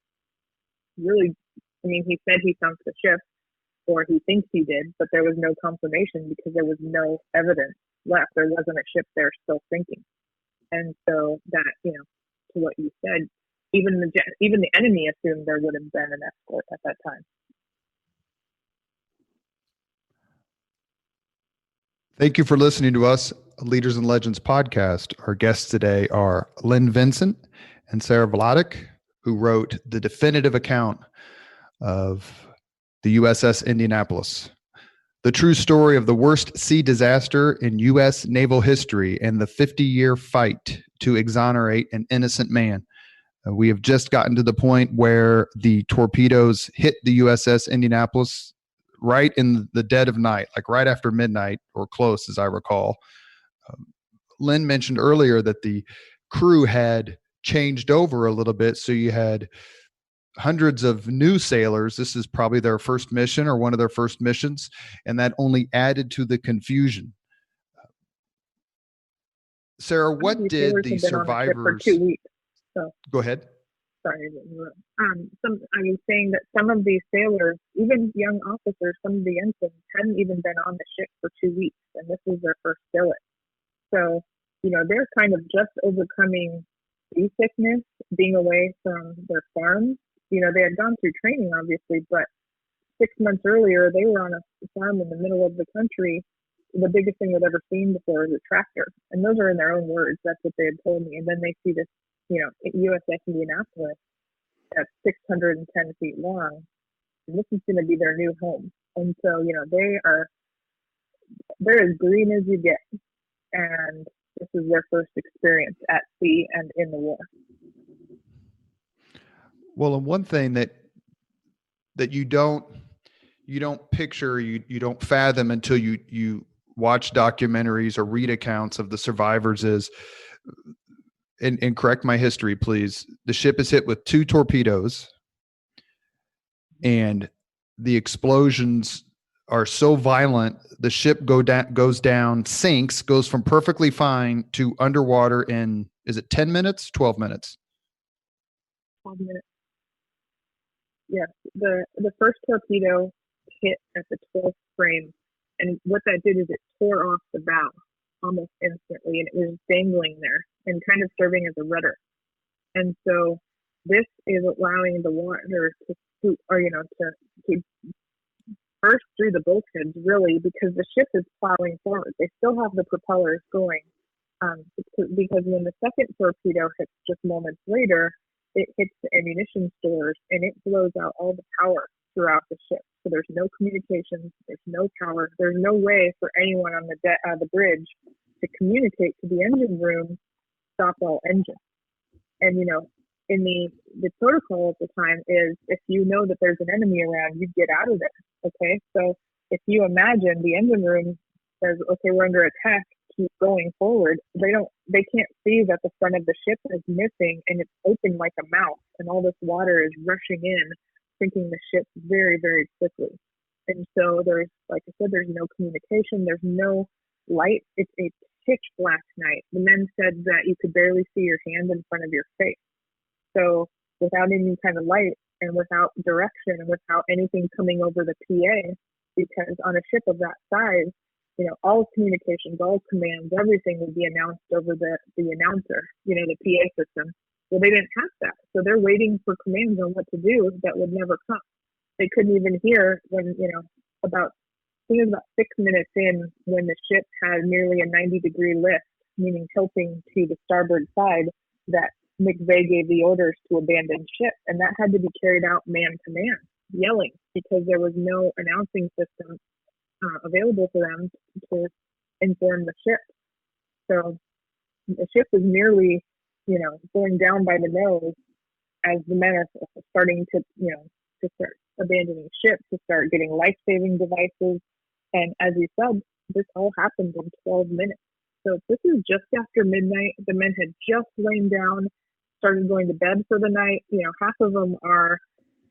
said he sunk the ship, or he thinks he did, but there was no confirmation because there was no evidence left. There wasn't a ship there still sinking. And so that, to what you said, even the enemy assumed there would have been an escort at that time. Thank you for listening to us, Leaders and Legends podcast. Our guests today are Lynn Vincent and Sara Vladic, who wrote the definitive account of the USS Indianapolis, the true story of the worst sea disaster in U.S. naval history and the 50-year fight to exonerate an innocent man. We have just gotten to the point where the torpedoes hit the USS Indianapolis right in the dead of night, like right after midnight or close, as I recall. Lynn mentioned earlier that the crew had changed over a little bit, so you had hundreds of new sailors. This is probably their first mission or one of their first missions, and that only added to the confusion. Sara, what did the survivors? For 2 weeks. So. Go ahead. Sorry. I was saying that some of these sailors, even young officers, some of the ensigns, hadn't even been on the ship for 2 weeks, and this was their first billet. So, they're kind of just overcoming seasickness, being away from their farms. They had gone through training, obviously, but 6 months earlier, they were on a farm in the middle of the country. The biggest thing they'd ever seen before was a tractor. And those are in their own words. That's what they had told me. And then they see this, USS Indianapolis that's 610 feet long. And this is going to be their new home. And so, they're as green as you get. And this is their first experience at sea and in the war. Well, and one thing that you don't picture, you don't fathom until you watch documentaries or read accounts of the survivors is, and correct my history, please. The ship is hit with 2 torpedoes, and the explosions are so violent, the ship goes down, sinks, goes from perfectly fine to underwater in, is it 10 minutes, 12 minutes? 12 minutes. Yes, the first torpedo hit at the 12th frame, and what that did is it tore off the bow almost instantly, and it was dangling there and kind of serving as a rudder. And so this is allowing the water to burst through the bulkheads, really, because the ship is plowing forward. They still have the propellers going, because when the second torpedo hits just moments later, it hits the ammunition stores and it blows out all the power throughout the ship. So there's no communications, there's no power, there's no way for anyone on the bridge to communicate to the engine room, stop all engines. And, in the protocol at the time is if you know that there's an enemy around, you get out of there. Okay. So if you imagine the engine room says, okay, we're under attack, keep going forward. They can't see that the front of the ship is missing and it's open like a mouth and all this water is rushing in, sinking the ship very, very quickly. And so there's, like I said, there's no communication, there's no light. It's a pitch black night. The men said that you could barely see your hand in front of your face. So without any kind of light and without direction and without anything coming over the PA, because on a ship of that size, all communications, all commands, everything would be announced over the announcer, the PA system. Well, they didn't have that. So they're waiting for commands on what to do that would never come. They couldn't even hear when, about 6 minutes in, when the ship had nearly a 90-degree lift, meaning tilting to the starboard side, that McVeigh gave the orders to abandon ship. And that had to be carried out man to man. yelling because there was no announcing system available for them to inform the ship. So the ship was merely, going down by the nose as the men are starting to, to start abandoning ship, to start getting life-saving devices. And as you said, this all happened in 12 minutes. So this is just after midnight. The men had just lain down, started going to bed for the night. Half of them are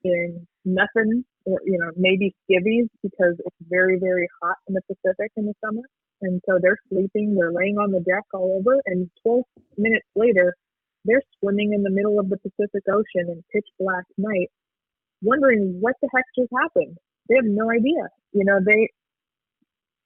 in nothing or, maybe skivvies because it's very, very hot in the Pacific in the summer. And so they're sleeping, they're laying on the deck all over. And 12 minutes later, they're swimming in the middle of the Pacific Ocean in pitch black night, wondering what the heck just happened. They have no idea.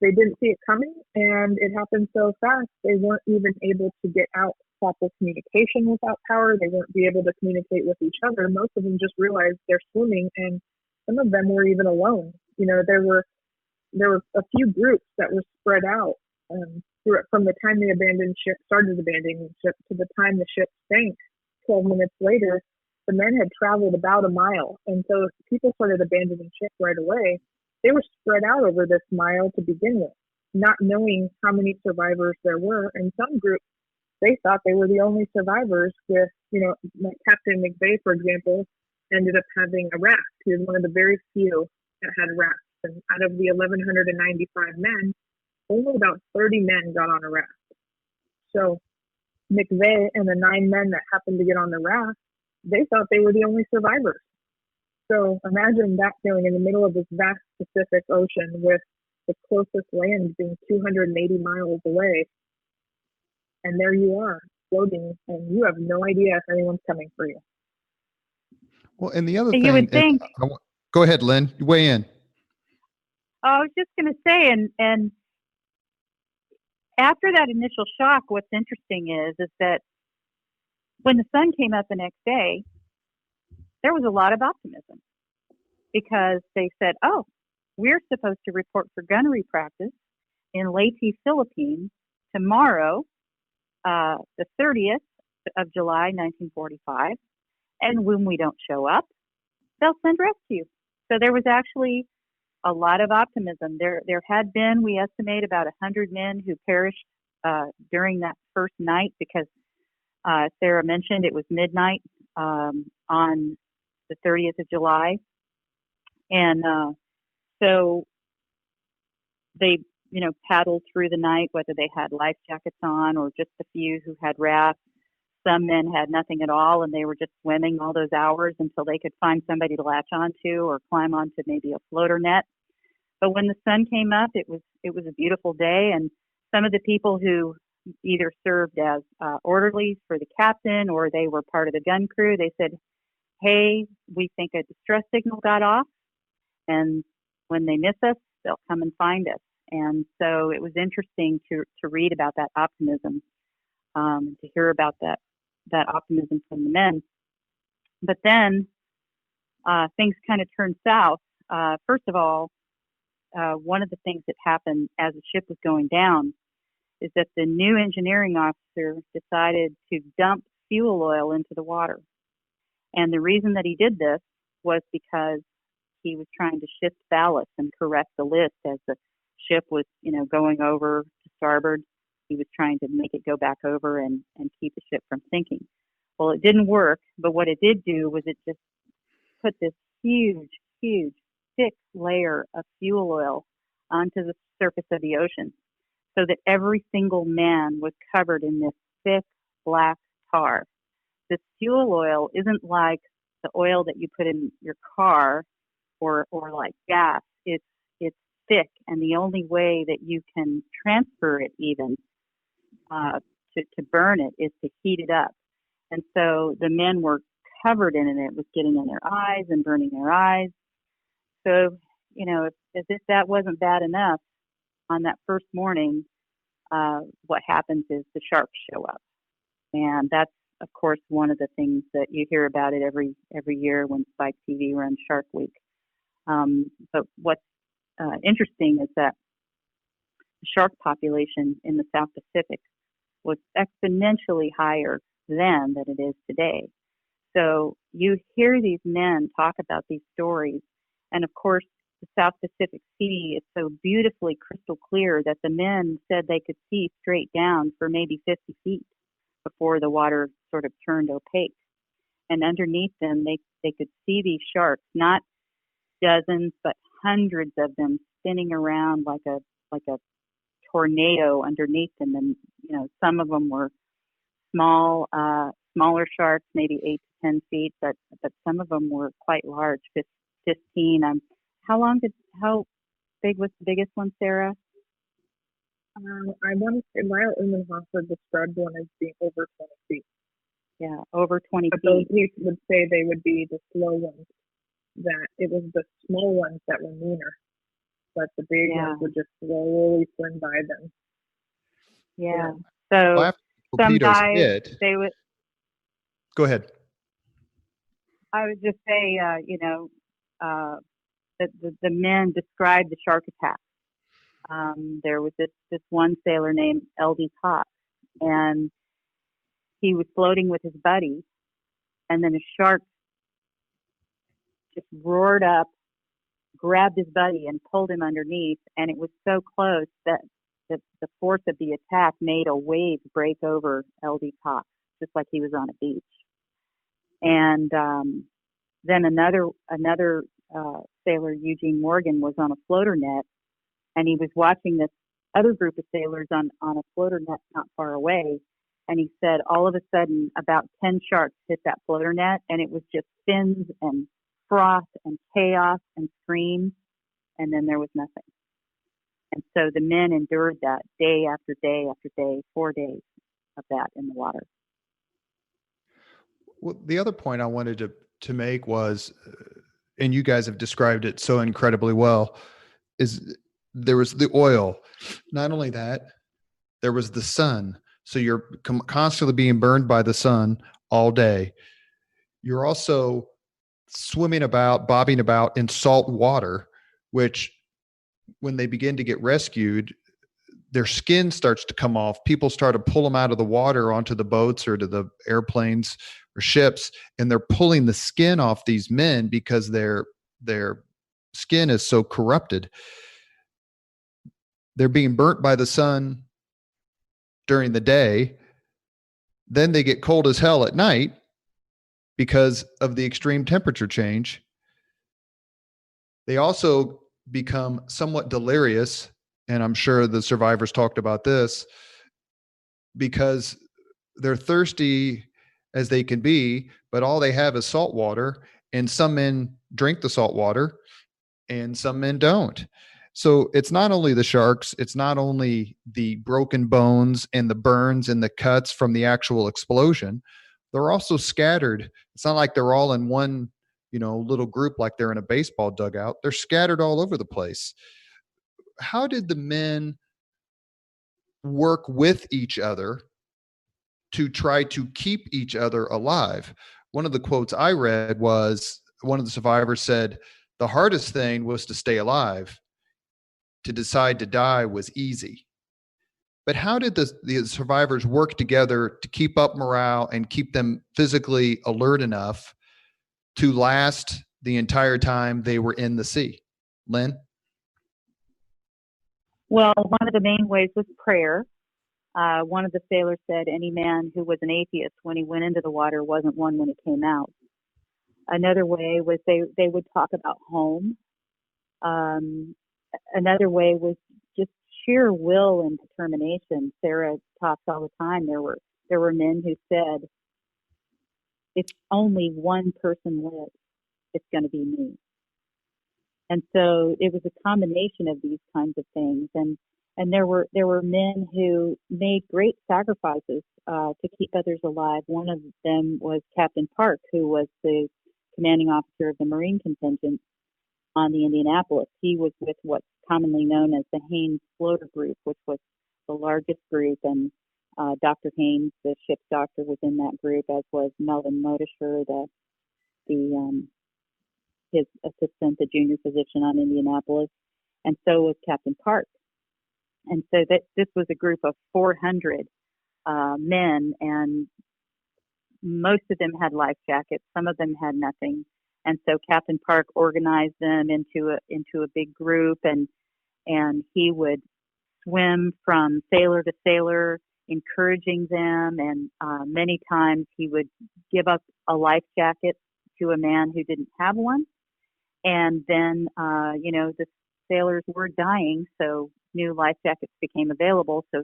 They didn't see it coming, and it happened so fast, they weren't even able to get out proper communication without power. They weren't be able to communicate with each other. Most of them just realized they're swimming, and some of them were even alone. There were a few groups that were spread out from the time the started abandoning the ship to the time the ship sank 12 minutes later. The men had traveled about a mile, and so if people started abandoning ship right away, they were spread out over this mile to begin with, not knowing how many survivors there were. And some groups, they thought they were the only survivors with, like Captain McVeigh, for example, ended up having a raft. He was one of the very few that had rafts. And out of the 1,195 men, only about 30 men got on a raft. So McVeigh and the 9 men that happened to get on the raft, they thought they were the only survivors. So imagine that feeling in the middle of this vast Pacific Ocean with the closest land being 280 miles away. And there you are, floating, and you have no idea if anyone's coming for you. Well, and the other You thing... would think... Go ahead, Lynn. Weigh in. I was just going to say, and after that initial shock, what's interesting is that when the sun came up the next day, there was a lot of optimism because they said, oh, we're supposed to report for gunnery practice in Leyte, Philippines tomorrow, the 30th of July, 1945. And when we don't show up, they'll send rescue. So there was actually a lot of optimism. There had been, we estimate, about 100 men who perished during that first night because Sara mentioned it was midnight on the 30th of July. And so they, paddled through the night, whether they had life jackets on or just a few who had rafts. Some men had nothing at all, and they were just swimming all those hours until they could find somebody to latch onto or climb onto maybe a floater net. But when the sun came up, it was a beautiful day, and some of the people who either served as orderlies for the captain or they were part of the gun crew, they said, hey, we think a distress signal got off, and when they miss us, they'll come and find us. And so it was interesting to read about that optimism, to hear about that optimism from the men. But then things kind of turned south. First of all, one of the things that happened as the ship was going down is that the new engineering officer decided to dump fuel oil into the water. And the reason that he did this was because he was trying to shift ballast and correct the list as the ship was, going over to starboard. He was trying to make it go back over and keep the ship from sinking. Well, it didn't work, but what it did do was it just put this huge, thick layer of fuel oil onto the surface of the ocean so that every single man was covered in this thick black tar. This fuel oil isn't like the oil that you put in your car or like gas. It's thick, and the only way that you can transfer it even to burn it is to heat it up. And so the men were covered in it. It was getting in their eyes and burning their eyes. So, as if that wasn't bad enough, on that first morning, what happens is the sharks show up. And that's, of course, one of the things that you hear about it every year when Spike TV runs Shark Week. But what's interesting is that the shark population in the South Pacific was exponentially higher then than it is today. So you hear these men talk about these stories, And of course, the South Pacific Sea is so beautifully crystal clear that the men said they could see straight down for maybe 50 feet before the water sort of turned opaque. And underneath them, they could see these sharks, not dozens, but hundreds of them spinning around like a tornado underneath them. And, you know, some of them were smaller sharks, maybe 8 to 10 feet, but some of them were quite large, 15. How big was the biggest one, Sara? I want to say Lyle Umenhofer described one as being over 20 feet. Yeah, over 20 but feet. Those he would say they would be the slow ones, that it was the small ones that were meaner, but the big ones would just slowly swim by them. Yeah. So some guys, they would. Go ahead. I would just say, that the men described the shark attack. There was this one sailor named L.D. Cox, and he was floating with his buddy, and then a shark just roared up, grabbed his buddy, and pulled him underneath. And it was so close that the force of the attack made a wave break over L.D. Cox, just like he was on a beach. And then another sailor, Eugene Morgan, was on a floater net, and he was watching this other group of sailors on a floater net not far away. And he said all of a sudden about 10 sharks hit that floater net, and it was just fins and froth and chaos and screams, and then there was nothing. And so the men endured that day after day after day, 4 days of that in the water. Well, the other point I wanted to make was, and you guys have described it so incredibly well, is there was the oil. Not only that, there was the sun. So you're constantly being burned by the sun all day. You're also swimming about, bobbing about in salt water, which when they begin to get rescued, their skin starts to come off. People start to pull them out of the water onto the boats or to the airplanes or ships, and they're pulling the skin off these men because their skin is so corrupted. They're being burnt by the sun during the day. Then they get cold as hell at night because of the extreme temperature change. They also become somewhat delirious, and I'm sure the survivors talked about this, because they're thirsty as they can be, but all they have is salt water, and some men drink the salt water and some men don't. So it's not only the sharks, it's not only the broken bones and the burns and the cuts from the actual explosion. They're also scattered. It's not like they're all in one, little group like they're in a baseball dugout. They're scattered all over the place. How did the men work with each other to try to keep each other alive? One of the quotes I read was, one of the survivors said, the hardest thing was to stay alive. To decide to die was easy. But how did the survivors work together to keep up morale and keep them physically alert enough to last the entire time they were in the sea? Lynn? Well, one of the main ways was prayer. One of the sailors said any man who was an atheist when he went into the water wasn't one when he came out. Another way was they would talk about home. Another way was just sheer will and determination. Sara talks all the time. There were men who said, if only one person lives, it's going to be me. And so it was a combination of these kinds of things. And there were men who made great sacrifices to keep others alive. One of them was Captain Park, who was the commanding officer of the Marine contingent on the Indianapolis. He was with what's commonly known as the Haynes Floater Group, which was the largest group, and Dr. Haynes, the ship's doctor, was in that group, as was Melvin Modisher, his assistant, the junior physician on Indianapolis, and so was Captain Park. And so this was a group of 400 men, and most of them had life jackets. Some of them had nothing. And so Captain Park organized them into a big group, and he would swim from sailor to sailor, encouraging them. And many times he would give up a life jacket to a man who didn't have one. And then, the sailors were dying, so new life jackets became available. So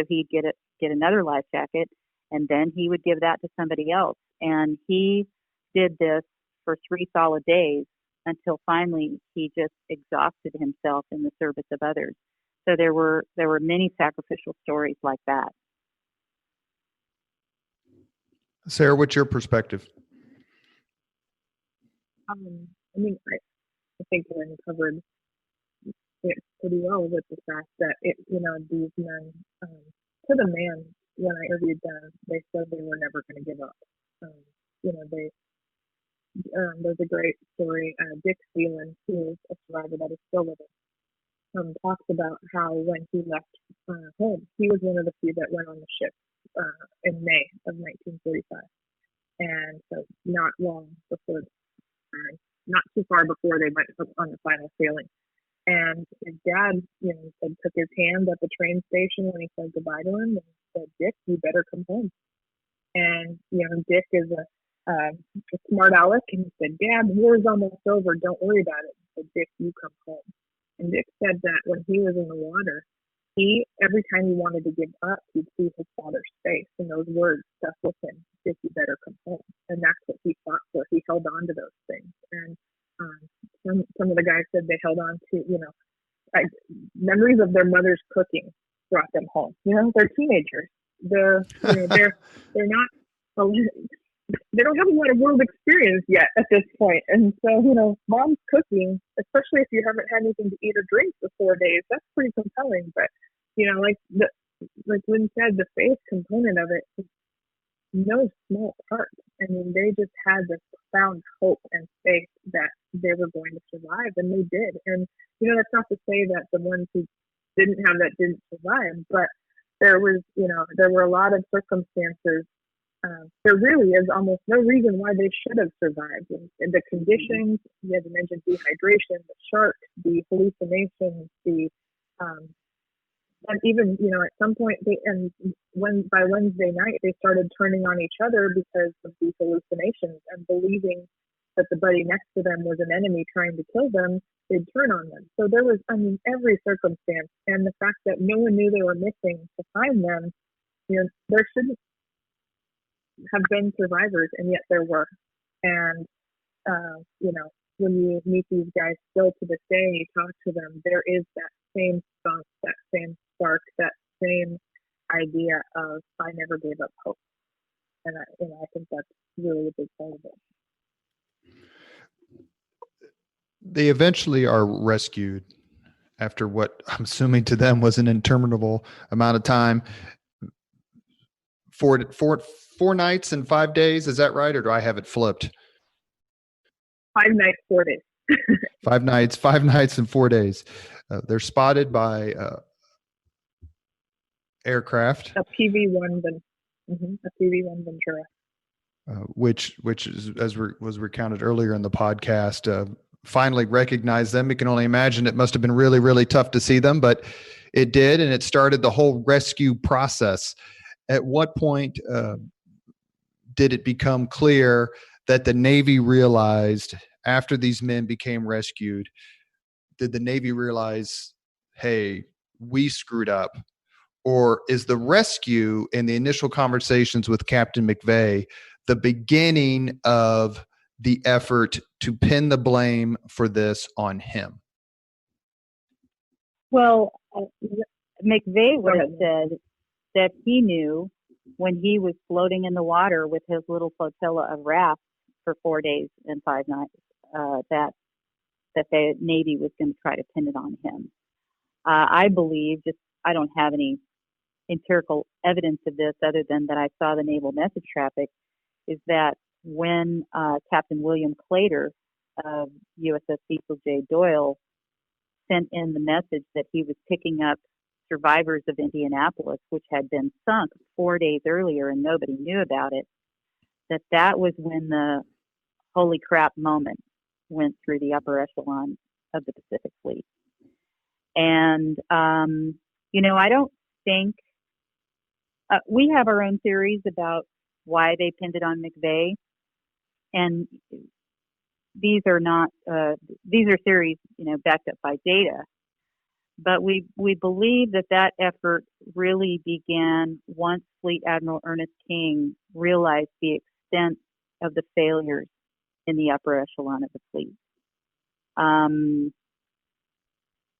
he'd get another life jacket, and then he would give that to somebody else. And he did this for 3 solid days until finally he just exhausted himself in the service of others. So there were many sacrificial stories like that. Sara, what's your perspective? I think I uncovered it pretty well with the fact that these men, to the man, when I interviewed them, they said they were never going to give up. There's a great story. Dick Phelan, who is a survivor that is still living, talks about how when he left home, he was one of the few that went on the ship in May of 1945, and so not long before, not too far before they went on the final sailing. And his dad, took his hand at the train station when he said goodbye to him and said, "Dick, you better come home." And Dick is a smart aleck, and he said, "Dad, war's almost over. Don't worry about it." He said, "Dick, you come home." And Dick said that when he was in the water, every time he wanted to give up, he'd see his father's face, and those words stuck with him: "Dick, you better come home." And that's what he fought for. He held on to those things. And some of the guys said they held on to, memories of their mother's cooking brought them home. They're teenagers. They're not, they don't have a lot of world experience yet at this point. And so, mom's cooking, especially if you haven't had anything to eat or drink for 4 days, that's pretty compelling. But, like Lynn said, the faith component of it is no small part. I mean, they just had this profound hope and faith that they were going to survive, and they did. And, that's not to say that the ones who didn't have that didn't survive, but there were a lot of circumstances. There really is almost no reason why they should have survived. And the conditions, you had to mention dehydration, the sharks, the hallucinations, and even, at some point, by Wednesday night, they started turning on each other because of these hallucinations and believing that the buddy next to them was an enemy trying to kill them. They'd turn on them. So there was, every circumstance. And the fact that no one knew they were missing to find them, there shouldn't have been survivors, and yet there were. And, when you meet these guys still to this day and you talk to them, there is that same spunk, that same spark, that same idea of I never gave up hope. And I think that's really a big part of it. They eventually are rescued after what I'm assuming to them was an interminable amount of time. Four nights and 5 days. Is that right? Or do I have it flipped? 5 nights, 4 days. 5 nights and 4 days. They're spotted by aircraft. A PV-1 Ventura. Which is, as was recounted earlier in the podcast, finally recognized them. You can only imagine it must have been really, really tough to see them, but it did, and it started the whole rescue process. At what point did it become clear that the Navy realized, after these men became rescued, did the Navy realize, hey, we screwed up? Or is the rescue and the initial conversations with Captain McVeigh the beginning of the effort to pin the blame for this on him? Well, McVeigh would have said that he knew when he was floating in the water with his little flotilla of rafts for 4 days and 5 nights, that the Navy was going to try to pin it on him. I believe, I don't have any empirical evidence of this other than that I saw the naval message traffic, is that when Captain William Claytor of USS Cecil J. Doyle sent in the message that he was picking up survivors of Indianapolis, which had been sunk 4 days earlier and nobody knew about it, that was when the holy crap moment went through the upper echelon of the Pacific Fleet. And, I don't think we have our own theories about why they pinned it on McVeigh. And these are not, these are theories, backed up by data. But we believe that effort really began once Fleet Admiral Ernest King realized the extent of the failures in the upper echelon of the fleet.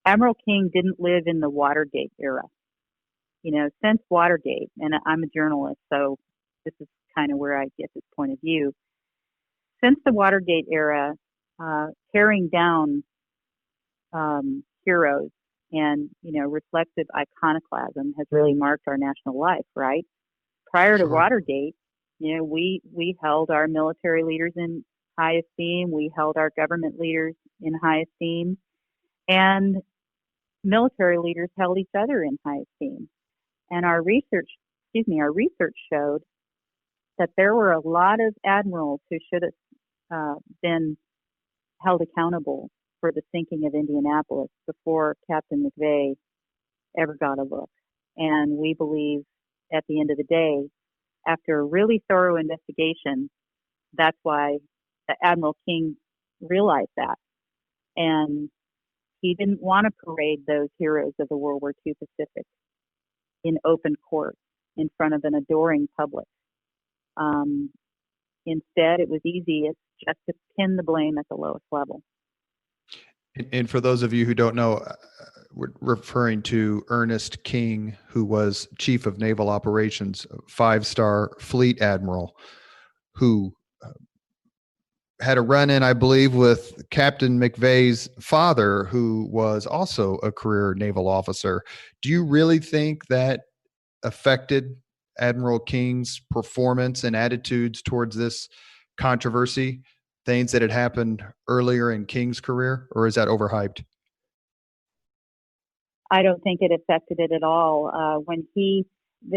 Admiral King didn't live in the Watergate era. Since Watergate, and I'm a journalist, so this is kind of where I get this point of view. Since the Watergate era, tearing down heroes and, reflective iconoclasm has really marked our national life, right? Prior to Watergate, we held our military leaders in high esteem. We held our government leaders in high esteem. And military leaders held each other in high esteem. And our research showed that there were a lot of admirals who should have been held accountable for the sinking of Indianapolis before Captain McVeigh ever got a look. And we believe at the end of the day, after a really thorough investigation, that's why Admiral King realized that. And he didn't want to parade those heroes of the World War II Pacific in open court in front of an adoring public. Instead, it was easiest just to pin the blame at the lowest level. And for those of you who don't know, we're referring to Ernest King, who was Chief of Naval Operations, 5-star Fleet Admiral, who had a run-in, I believe, with Captain McVeigh's father, who was also a career naval officer. Do you really think that affected Admiral King's performance and attitudes towards this controversy, things that had happened earlier in King's career, or is that overhyped? I don't think it affected it at all.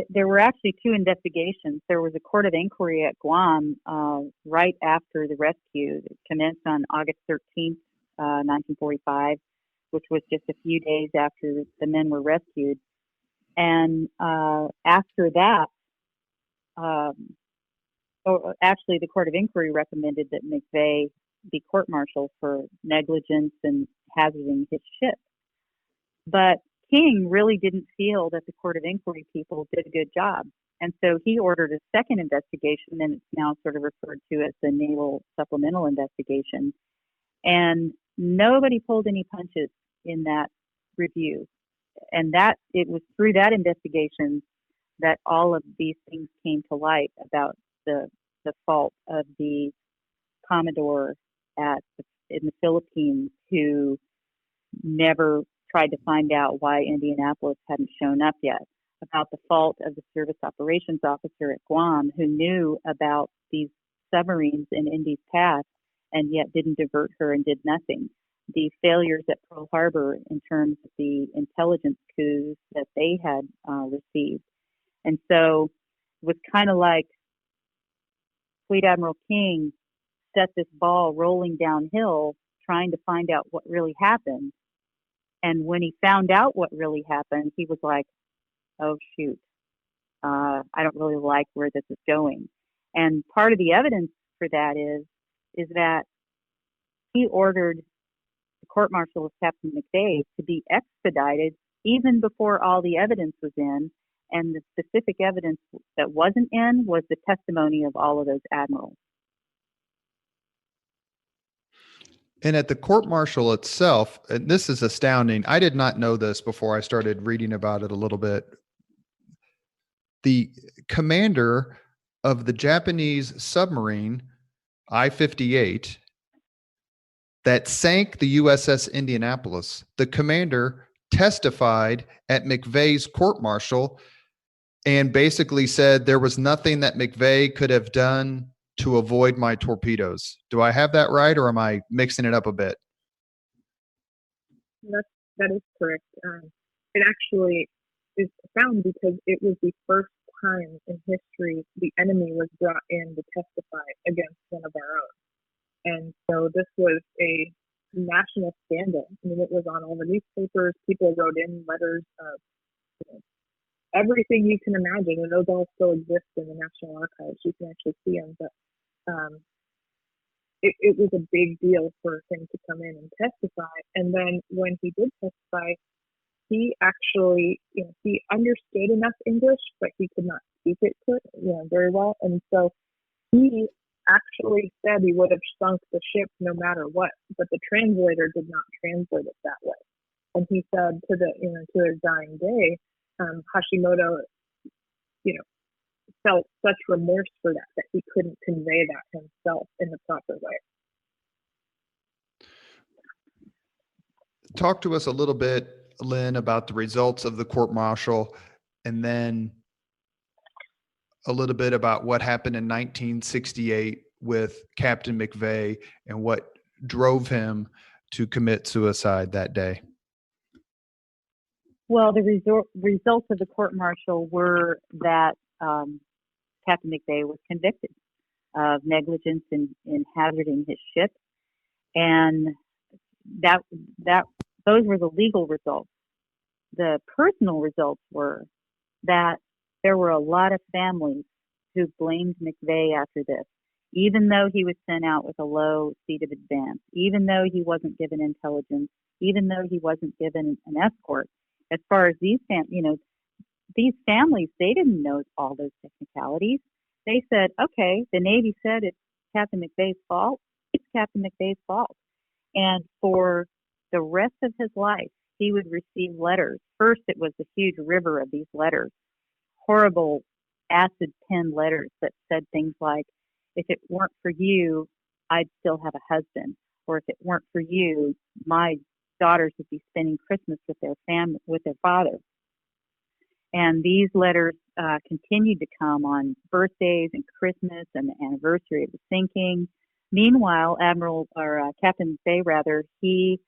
There were actually two investigations. There was a court of inquiry at Guam right after the rescue. It commenced on August 13th, 1945, which was just a few days after the men were rescued. And after that, actually the court of inquiry recommended that McVeigh be court-martialed for negligence and hazarding his ship. But King really didn't feel that the court of inquiry people did a good job. And so he ordered a second investigation, and it's now sort of referred to as the Naval Supplemental Investigation. And nobody pulled any punches in that review. And that it was through that investigation that all of these things came to light about the fault of the Commodore in the Philippines, who never tried to find out why Indianapolis hadn't shown up yet, about the fault of the service operations officer at Guam, who knew about these submarines in Indy's path and yet didn't divert her and did nothing. The failures at Pearl Harbor in terms of the intelligence coups that they had received. And so it was kind of like Fleet Admiral King set this ball rolling downhill trying to find out what really happened. And when he found out what really happened, he was like, oh, shoot, I don't really like where this is going. And part of the evidence for that is that he ordered the court-martial of Captain McVeigh to be expedited even before all the evidence was in. And the specific evidence that wasn't in was the testimony of all of those admirals. And at the court-martial itself, and this is astounding, I did not know this before I started reading about it a little bit. The commander of the Japanese submarine I-58 that sank the USS Indianapolis, the commander testified at McVeigh's court-martial and basically said there was nothing that McVeigh could have done to avoid my torpedoes. Do I have that right, or am I mixing it up a bit? That is correct. It actually is profound because it was the first time in history the enemy was brought in to testify against one of our own. And so this was a national scandal. I mean, it was on all the newspapers. People wrote in letters of, you know, everything you can imagine, and those all still exist in the National Archives. You can actually see them. But it was a big deal for him to come in and testify. And then when he did testify, he actually, you know, he understood enough English, but he could not speak it, very well. And so he actually said he would have sunk the ship no matter what, but the translator did not translate it that way. And he said to his dying day, Hashimoto, felt such remorse for that he couldn't convey that himself in the proper way. Talk to us a little bit, Lynn, about the results of the court-martial, and then a little bit about what happened in 1968 with Captain McVeigh and what drove him to commit suicide that day. Well, the results of the court-martial were that Captain McVeigh was convicted of negligence in hazarding his ship, and those were the legal results. The personal results were that there were a lot of families who blamed McVeigh after this, even though he was sent out with a low seat of advance, even though he wasn't given intelligence, even though he wasn't given an escort. As far as these families, they didn't know all those technicalities. They said, okay, the Navy said it's Captain McVeigh's fault. It's Captain McVeigh's fault. And for the rest of his life, he would receive letters. First, it was a huge river of these letters, horrible acid pen letters that said things like, if it weren't for you, I'd still have a husband. Or if it weren't for you, my daughters would be spending Christmas with their father. And these letters continued to come on birthdays and Christmas and the anniversary of the sinking. Meanwhile, Captain McVeigh, he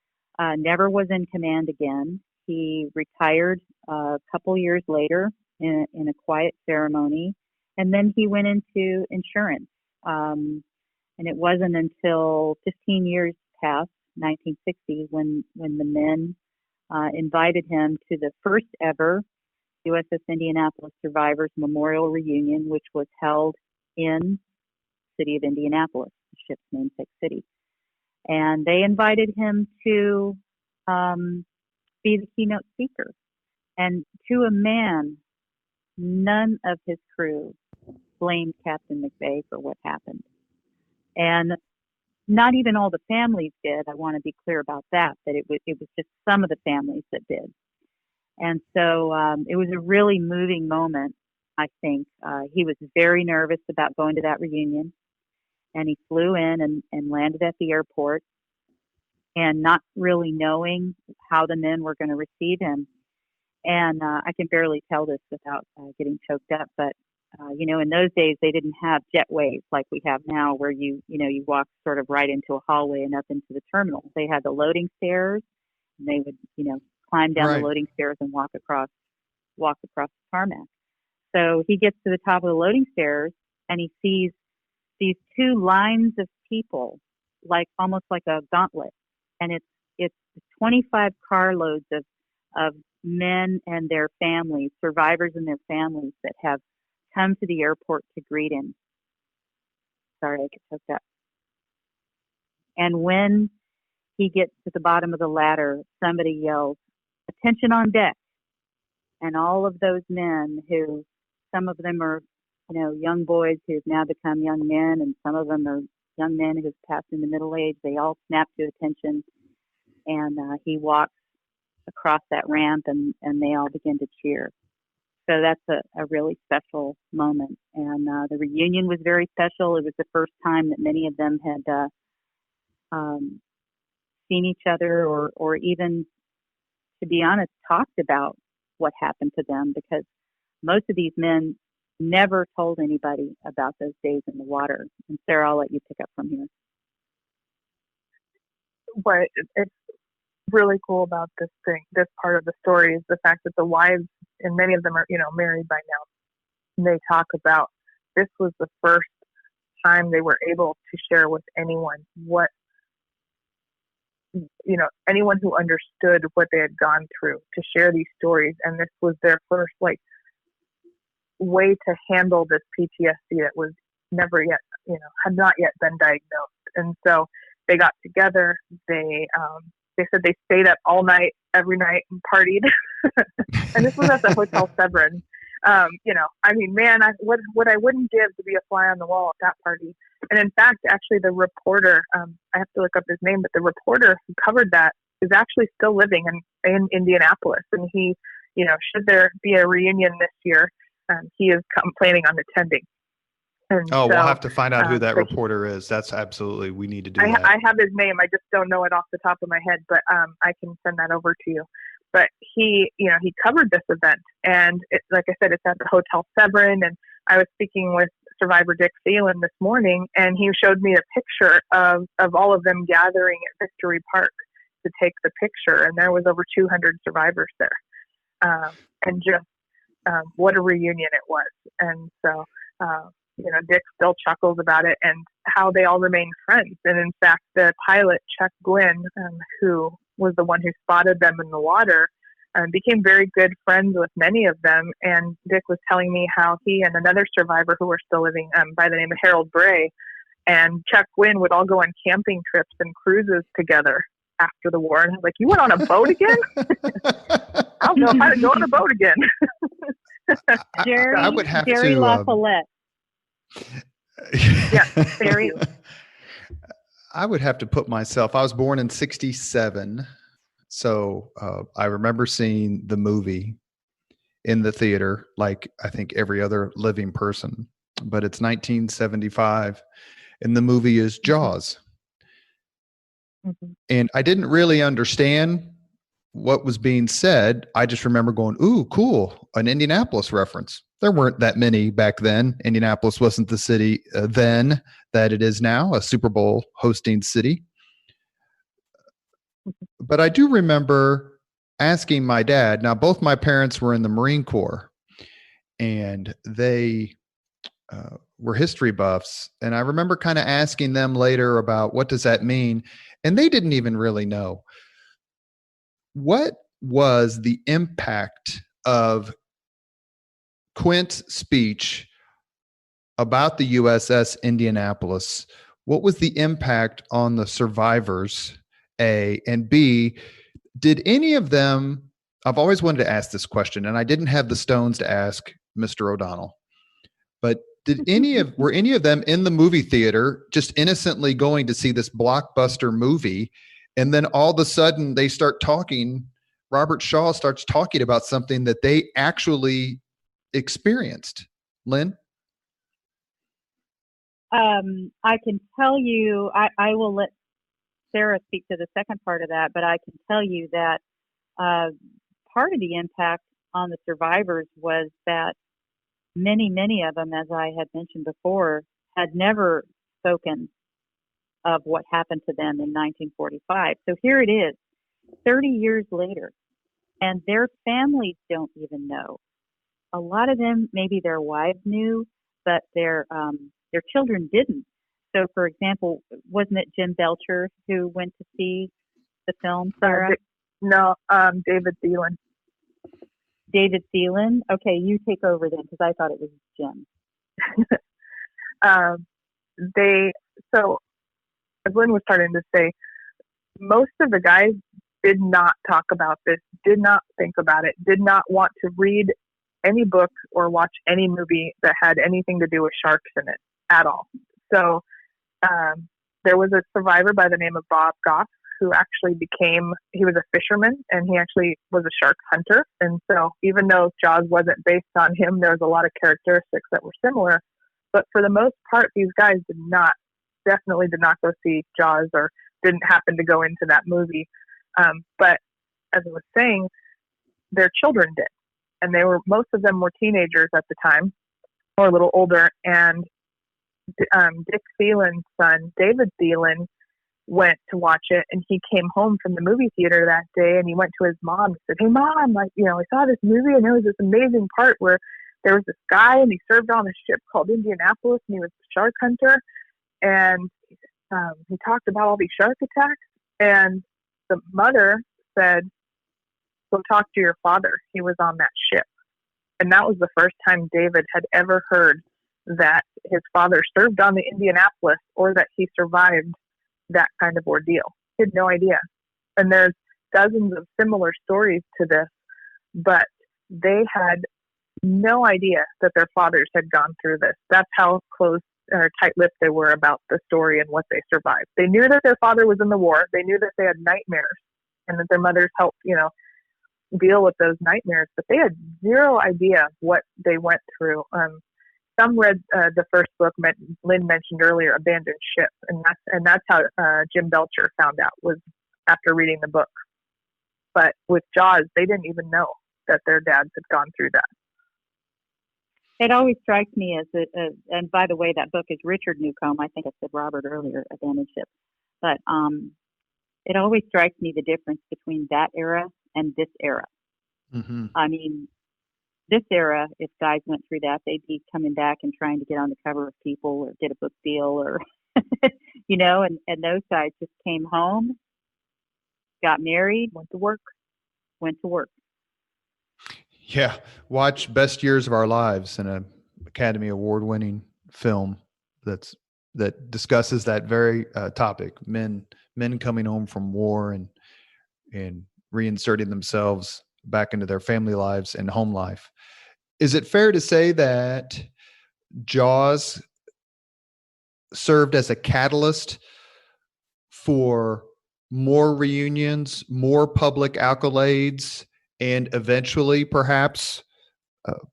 never was in command again. He retired a couple years later in a quiet ceremony, and then he went into insurance. And it wasn't until 15 years past, 1960, when the men invited him to the first ever USS Indianapolis Survivors Memorial Reunion, which was held in the city of Indianapolis, the ship's namesake city. And they invited him to be the keynote speaker. And to a man, none of his crew blamed Captain McVeigh for what happened. And not even all the families did. I want to be clear about that it was just some of the families that did. And so it was a really moving moment, I think. He was very nervous about going to that reunion. And he flew in and landed at the airport, and not really knowing how the men were going to receive him. And I can barely tell this without getting choked up. But, in those days, they didn't have jetways like we have now, where you walk sort of right into a hallway and up into the terminal. They had the loading stairs, and they would, climb down the loading stairs and walk across the tarmac. So he gets to the top of the loading stairs, and he sees these two lines of people, almost like a gauntlet. And it's 25 carloads of men and their families, survivors and their families, that have come to the airport to greet him. Sorry, I get choked up. And when he gets to the bottom of the ladder, somebody yells, "Attention on deck." And all of those men, who some of them are, young boys who've now become young men, and some of them are young men who've passed into middle age, they all snap to attention. And he walks across that ramp, and they all begin to cheer. So that's a really special moment. And the reunion was very special. It was the first time that many of them had seen each other, or even, to be honest, talked about what happened to them, because most of these men never told anybody about those days in the water. And Sara, I'll let you pick up from here. What it's really cool about this part of the story, is the fact that the wives, and many of them are, married by now, they talk about this was the first time they were able to share with anyone anyone who understood what they had gone through, to share these stories. And this was their first way to handle this PTSD that was never yet, had not yet been diagnosed. And so they got together. They said they stayed up all night, every night, and partied. And this was at the Hotel Severin. What I wouldn't give to be a fly on the wall at that party. And in fact, actually, the reporter, I have to look up his name, but the reporter who covered that is actually still living in Indianapolis. And he, should there be a reunion this year, he is planning on attending. And we'll have to find out who that reporter is. That's absolutely, we need to do that. I have his name. I just don't know it off the top of my head, but I can send that over to you. But he covered this event, and like I said, it's at the Hotel Severin. And I was speaking with survivor Dick Thielen this morning, and he showed me a picture of all of them gathering at Victory Park to take the picture. And there was over 200 survivors there. And just what a reunion it was. And so, Dick still chuckles about it and how they all remain friends. And in fact, the pilot, Chuck Gwynn, who was the one who spotted them in the water, became very good friends with many of them. And Dick was telling me how he and another survivor who were still living by the name of Harold Bray and Chuck Gwynn would all go on camping trips and cruises together after the war. And I was like, you went on a boat again? I don't know how to go on a boat again. I would have Jerry to. LaFollette. Yeah, Jerry. I would have to put myself. I was born in '67, so I remember seeing the movie in the theater, like I think every other living person. But it's 1975, and the movie is Jaws. Mm-hmm. And I didn't really understand what was being said. I just remember going, ooh, cool, an Indianapolis reference. There weren't that many back then. Indianapolis wasn't the city then that it is now, a Super Bowl hosting city. But I do remember asking my dad. Now, both my parents were in the Marine Corps, and they were history buffs. And I remember kind of asking them later about what does that mean? And they didn't even really know. What was the impact of Quint's speech about the USS Indianapolis? What was the impact on the survivors, A, and B, did any of them, I've always wanted to ask this question, and I didn't have the stones to ask Mr. O'Donnell, but were any of them in the movie theater just innocently going to see this blockbuster movie, and then all of a sudden they start talking, Robert Shaw starts talking about something that they actually experienced? Lynn? I can tell you, I will let Sara speak to the second part of that, but I can tell you that part of the impact on the survivors was that many of them, as I had mentioned before, had never spoken of what happened to them in 1945. So here it is, 30 years later, and their families don't even know. A lot of them, maybe their wives knew, but their children didn't. So, for example, wasn't it Jim Belcher who went to see the film, Sara? No, David Thielen. David Thielen? Okay, you take over then, because I thought it was Jim. So, as Lynn was starting to say, most of the guys did not talk about this, did not think about it, did not want to read any book or watch any movie that had anything to do with sharks in it at all. So there was a survivor by the name of Bob Goff who actually he was a fisherman, and he actually was a shark hunter. And so even though Jaws wasn't based on him, there was a lot of characteristics that were similar. But for the most part, these guys definitely did not go see Jaws or didn't happen to go into that movie. But as I was saying, their children did. And most of them were teenagers at the time, or a little older. And Dick Thielen's son, David Thielen, went to watch it, and he came home from the movie theater that day, and he went to his mom and said, "Hey, Mom, I saw this movie, and there was this amazing part where there was this guy, and he served on a ship called Indianapolis, and he was a shark hunter, and he talked about all these shark attacks, and the mother said, go talk to your father. He was on that ship. And that was the first time David had ever heard that his father served on the Indianapolis or that he survived that kind of ordeal. He had no idea. And there's dozens of similar stories to this, but they had no idea that their fathers had gone through this. That's how close or tight-lipped they were about the story and what they survived. They knew that their father was in the war. They knew that they had nightmares and that their mothers helped, deal with those nightmares, but they had zero idea what they went through. Some read the first book Lynn mentioned earlier, Abandoned Ship, and that's how Jim Belcher found out, was after reading the book. But with Jaws, they didn't even know that their dads had gone through that. It always strikes me as and by the way, that book is Richard Newcomb. I think I said Robert earlier, Abandoned Ship. But it always strikes me the difference between that era and this era. Mm-hmm. I mean, this era, if guys went through that, they'd be coming back and trying to get on the cover of People or get a book deal or, and those guys just came home, got married, went to work. Yeah. Watch Best Years of Our Lives, an Academy Award winning film that discusses that very topic, men coming home from war and reinserting themselves back into their family lives and home life. Is it fair to say that Jaws served as a catalyst for more reunions, more public accolades, and eventually perhaps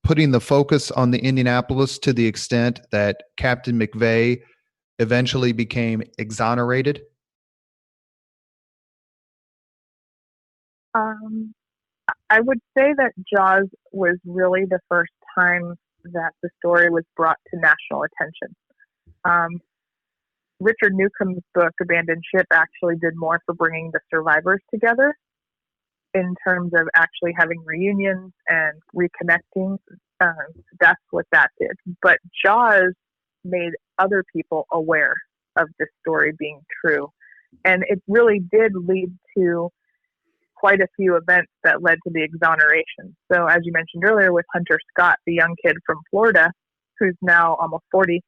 putting the focus on the Indianapolis to the extent that Captain McVeigh eventually became exonerated? I would say that Jaws was really the first time that the story was brought to national attention. Richard Newcomb's book, Abandoned Ship, actually did more for bringing the survivors together in terms of actually having reunions and reconnecting. That's what that did. But Jaws made other people aware of this story being true. And it really did lead to quite a few events that led to the exoneration. So as you mentioned earlier with Hunter Scott, the young kid from Florida, who's now almost 40,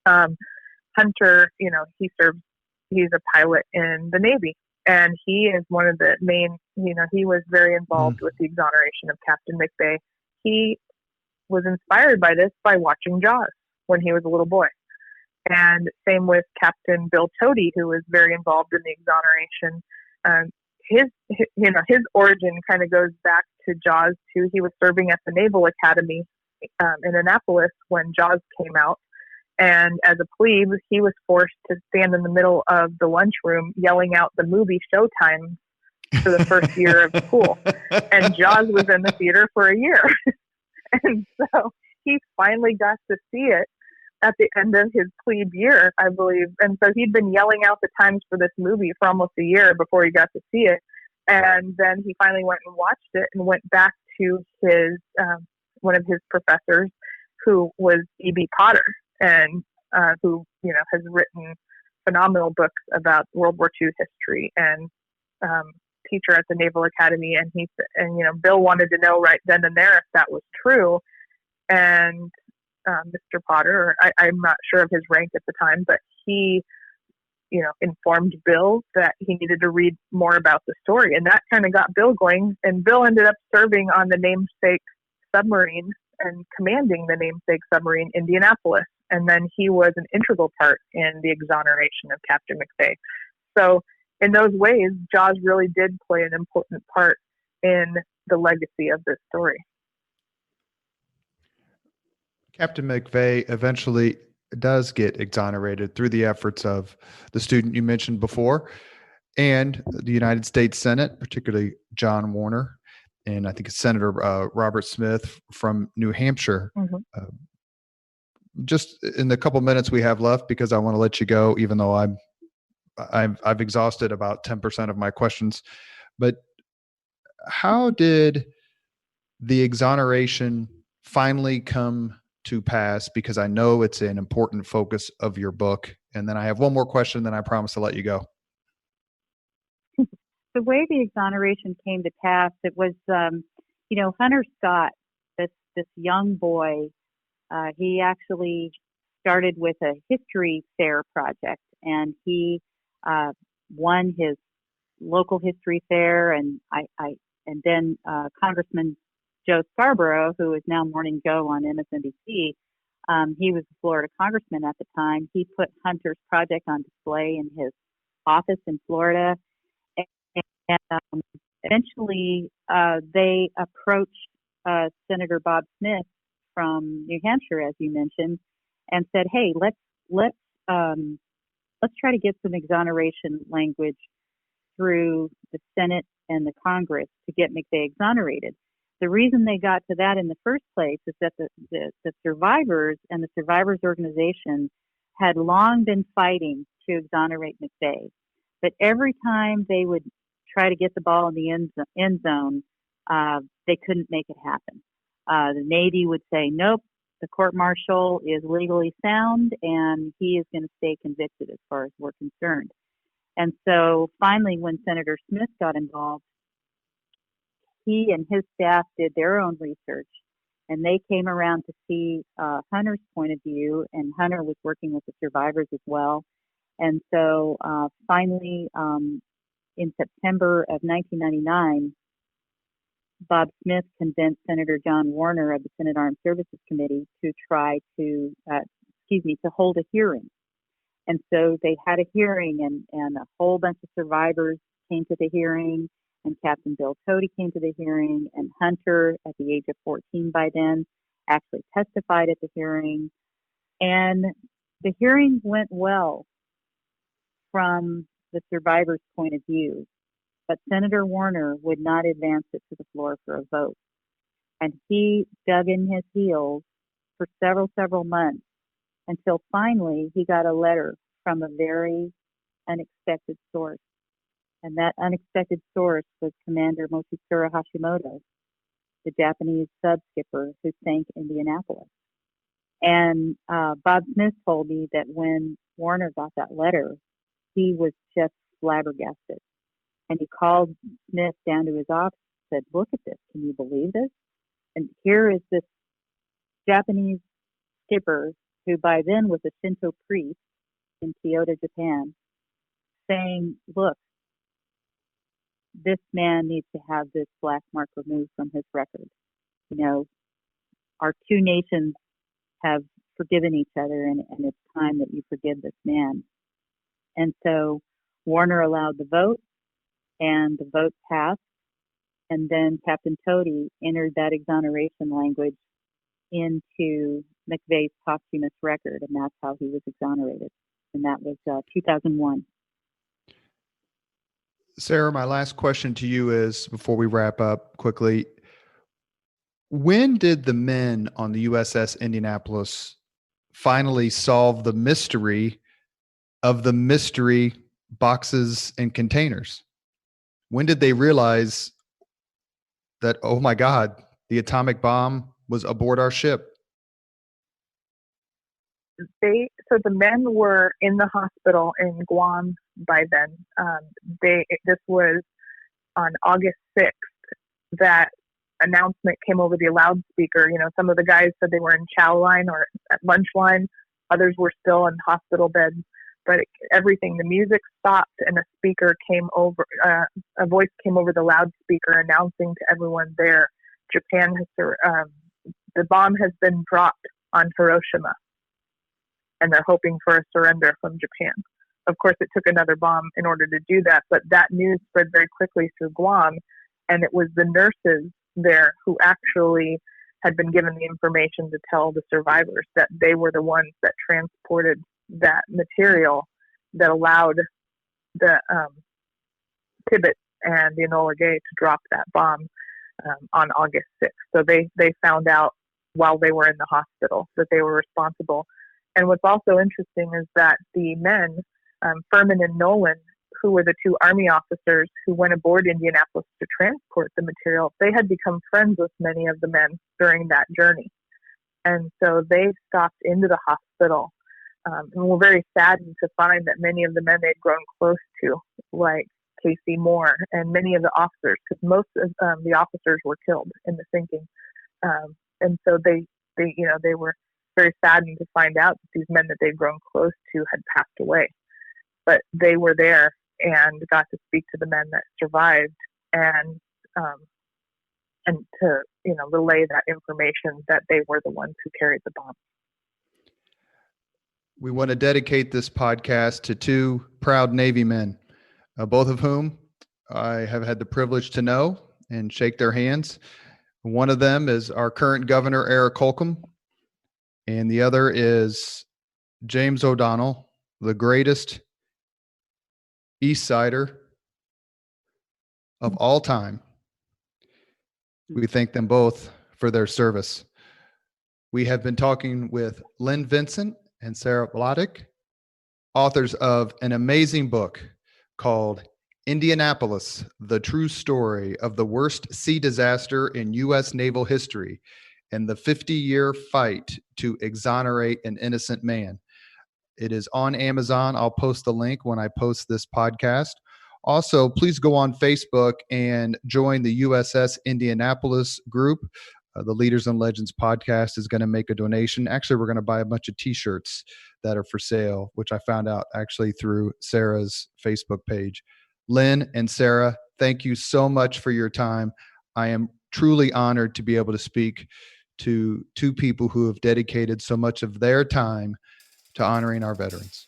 Hunter, he's a pilot in the Navy. And he is one of the main, he was very involved with the exoneration of Captain McVeigh. He was inspired by this by watching Jaws when he was a little boy. And same with Captain Bill Tody, who was very involved in the exoneration. His origin kind of goes back to Jaws too. He was serving at the Naval Academy in Annapolis when Jaws came out. And as a plebe, he was forced to stand in the middle of the lunchroom yelling out the movie showtime for the first year of school. And Jaws was in the theater for a year. And so he finally got to see it at the end of his plebe year, I believe. And so he'd been yelling out the times for this movie for almost a year before he got to see it. And then he finally went and watched it and went back to his one of his professors, who was E.B. Potter, and who has written phenomenal books about World War II history, and teacher at the Naval Academy. And Bill wanted to know right then and there if that was true. And Mr. Potter, I'm not sure of his rank at the time, but he, informed Bill that he needed to read more about the story. And that kind of got Bill going. And Bill ended up serving on the namesake submarine and commanding the namesake submarine Indianapolis. And then he was an integral part in the exoneration of Captain McVeigh. So in those ways, Jaws really did play an important part in the legacy of this story. Captain McVeigh eventually does get exonerated through the efforts of the student you mentioned before and the United States Senate, particularly John Warner, and I think it's Senator Robert Smith from New Hampshire. Mm-hmm. Just in the couple minutes we have left, because I want to let you go, even though I've exhausted about 10% of my questions. But how did the exoneration finally come to pass? Because I know it's an important focus of your book. And then I have one more question, then I promise to let you go. The way the exoneration came to pass, it was, Hunter Scott, this young boy, he actually started with a history fair project, and he won his local history fair, and then Congressman Joe Scarborough, who is now Morning Joe on MSNBC, he was the Florida congressman at the time. He put Hunter's project on display in his office in Florida, and eventually they approached Senator Bob Smith from New Hampshire, as you mentioned, and said, "Hey, let's try to get some exoneration language through the Senate and the Congress to get McVeigh exonerated." The reason they got to that in the first place is that the survivors and the survivors organization had long been fighting to exonerate McVeigh, but every time they would try to get the ball in the end zone, they couldn't make it happen. The Navy would say, "Nope, the court-martial is legally sound, and he is going to stay convicted as far as we're concerned." And so finally, when Senator Smith got involved, he and his staff did their own research, and they came around to see Hunter's point of view, and Hunter was working with the survivors as well. And so finally, in September of 1999, Bob Smith convinced Senator John Warner of the Senate Armed Services Committee to try to, to hold a hearing. And so they had a hearing, and a whole bunch of survivors came to the hearing, and Captain Bill Cody came to the hearing, and Hunter, at the age of 14 by then, actually testified at the hearing. And the hearing went well from the survivors' point of view, but Senator Warner would not advance it to the floor for a vote. And he dug in his heels for several months until finally he got a letter from a very unexpected source. And that unexpected source was Commander Mochitsura Hashimoto, the Japanese sub-skipper who sank Indianapolis. And Bob Smith told me that when Warner got that letter, he was just flabbergasted. And he called Smith down to his office and said, "Look at this. Can you believe this?" And here is this Japanese skipper, who by then was a Shinto priest in Kyoto, Japan, saying, "Look, this man needs to have this black mark removed from his record. You know, our two nations have forgiven each other, and it's time that you forgive this man." And so Warner allowed the vote, and the vote passed. And then Captain Cody entered that exoneration language into McVeigh's posthumous record, and that's how he was exonerated. And that was 2001. Sara, my last question to you is, before we wrap up quickly, when did the men on the USS Indianapolis finally solve the mystery of the mystery boxes and containers? When did they realize that, oh my God, the atomic bomb was aboard our ship? So the men were in the hospital in Guam by then. This was on August 6th that announcement came over the loudspeaker. You know, some of the guys said they were in chow line or at lunch line. Others were still in hospital beds. But everything, the music stopped, and a speaker came over. A voice came over the loudspeaker announcing to everyone there, Japan has the bomb has been dropped on Hiroshima, and they're hoping for a surrender from Japan. Of course, it took another bomb in order to do that, but that news spread very quickly through Guam, and it was the nurses there who actually had been given the information to tell the survivors that they were the ones that transported that material that allowed the Tibet and the Enola Gay to drop that bomb on August 6th. So they found out while they were in the hospital that they were responsible. And what's also interesting is that the men, Furman and Nolan, who were the two Army officers who went aboard Indianapolis to transport the material, they had become friends with many of the men during that journey. And so they stopped into the hospital, and were very saddened to find that many of the men they'd grown close to, like Casey Moore and many of the officers, because most of the officers were killed in the sinking. And so they were very saddened to find out that these men that they'd grown close to had passed away. But they were there and got to speak to the men that survived, and to relay that information that they were the ones who carried the bomb. We want to dedicate this podcast to two proud Navy men, both of whom I have had the privilege to know and shake their hands. One of them is our current governor, Eric Holcomb, and the other is James O'Donnell, the greatest East Sider of all time. We thank them both for their service. We have been talking with Lynn Vincent and Sara Vladic, authors of an amazing book called Indianapolis, the true story of the worst sea disaster in U.S. naval history and the 50-year fight to exonerate an innocent man. It is on Amazon. I'll post the link when I post this podcast. Also, please go on Facebook and join the USS Indianapolis group. The Leaders and Legends podcast is going to make a donation. Actually, we're going to buy a bunch of T-shirts that are for sale, which I found out actually through Sarah's Facebook page. Lynn and Sara, thank you so much for your time. I am truly honored to be able to speak to two people who have dedicated so much of their time to honoring our veterans.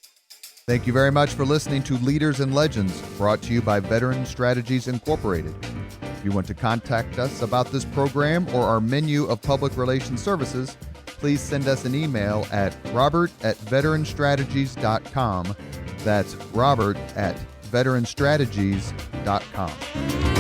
Thank you very much for listening to Leaders and Legends, brought to you by Veteran Strategies Incorporated. If you want to contact us about this program or our menu of public relations services, please send us an email at robert@veteranstrategies.com. That's robert@veteranstrategies.com.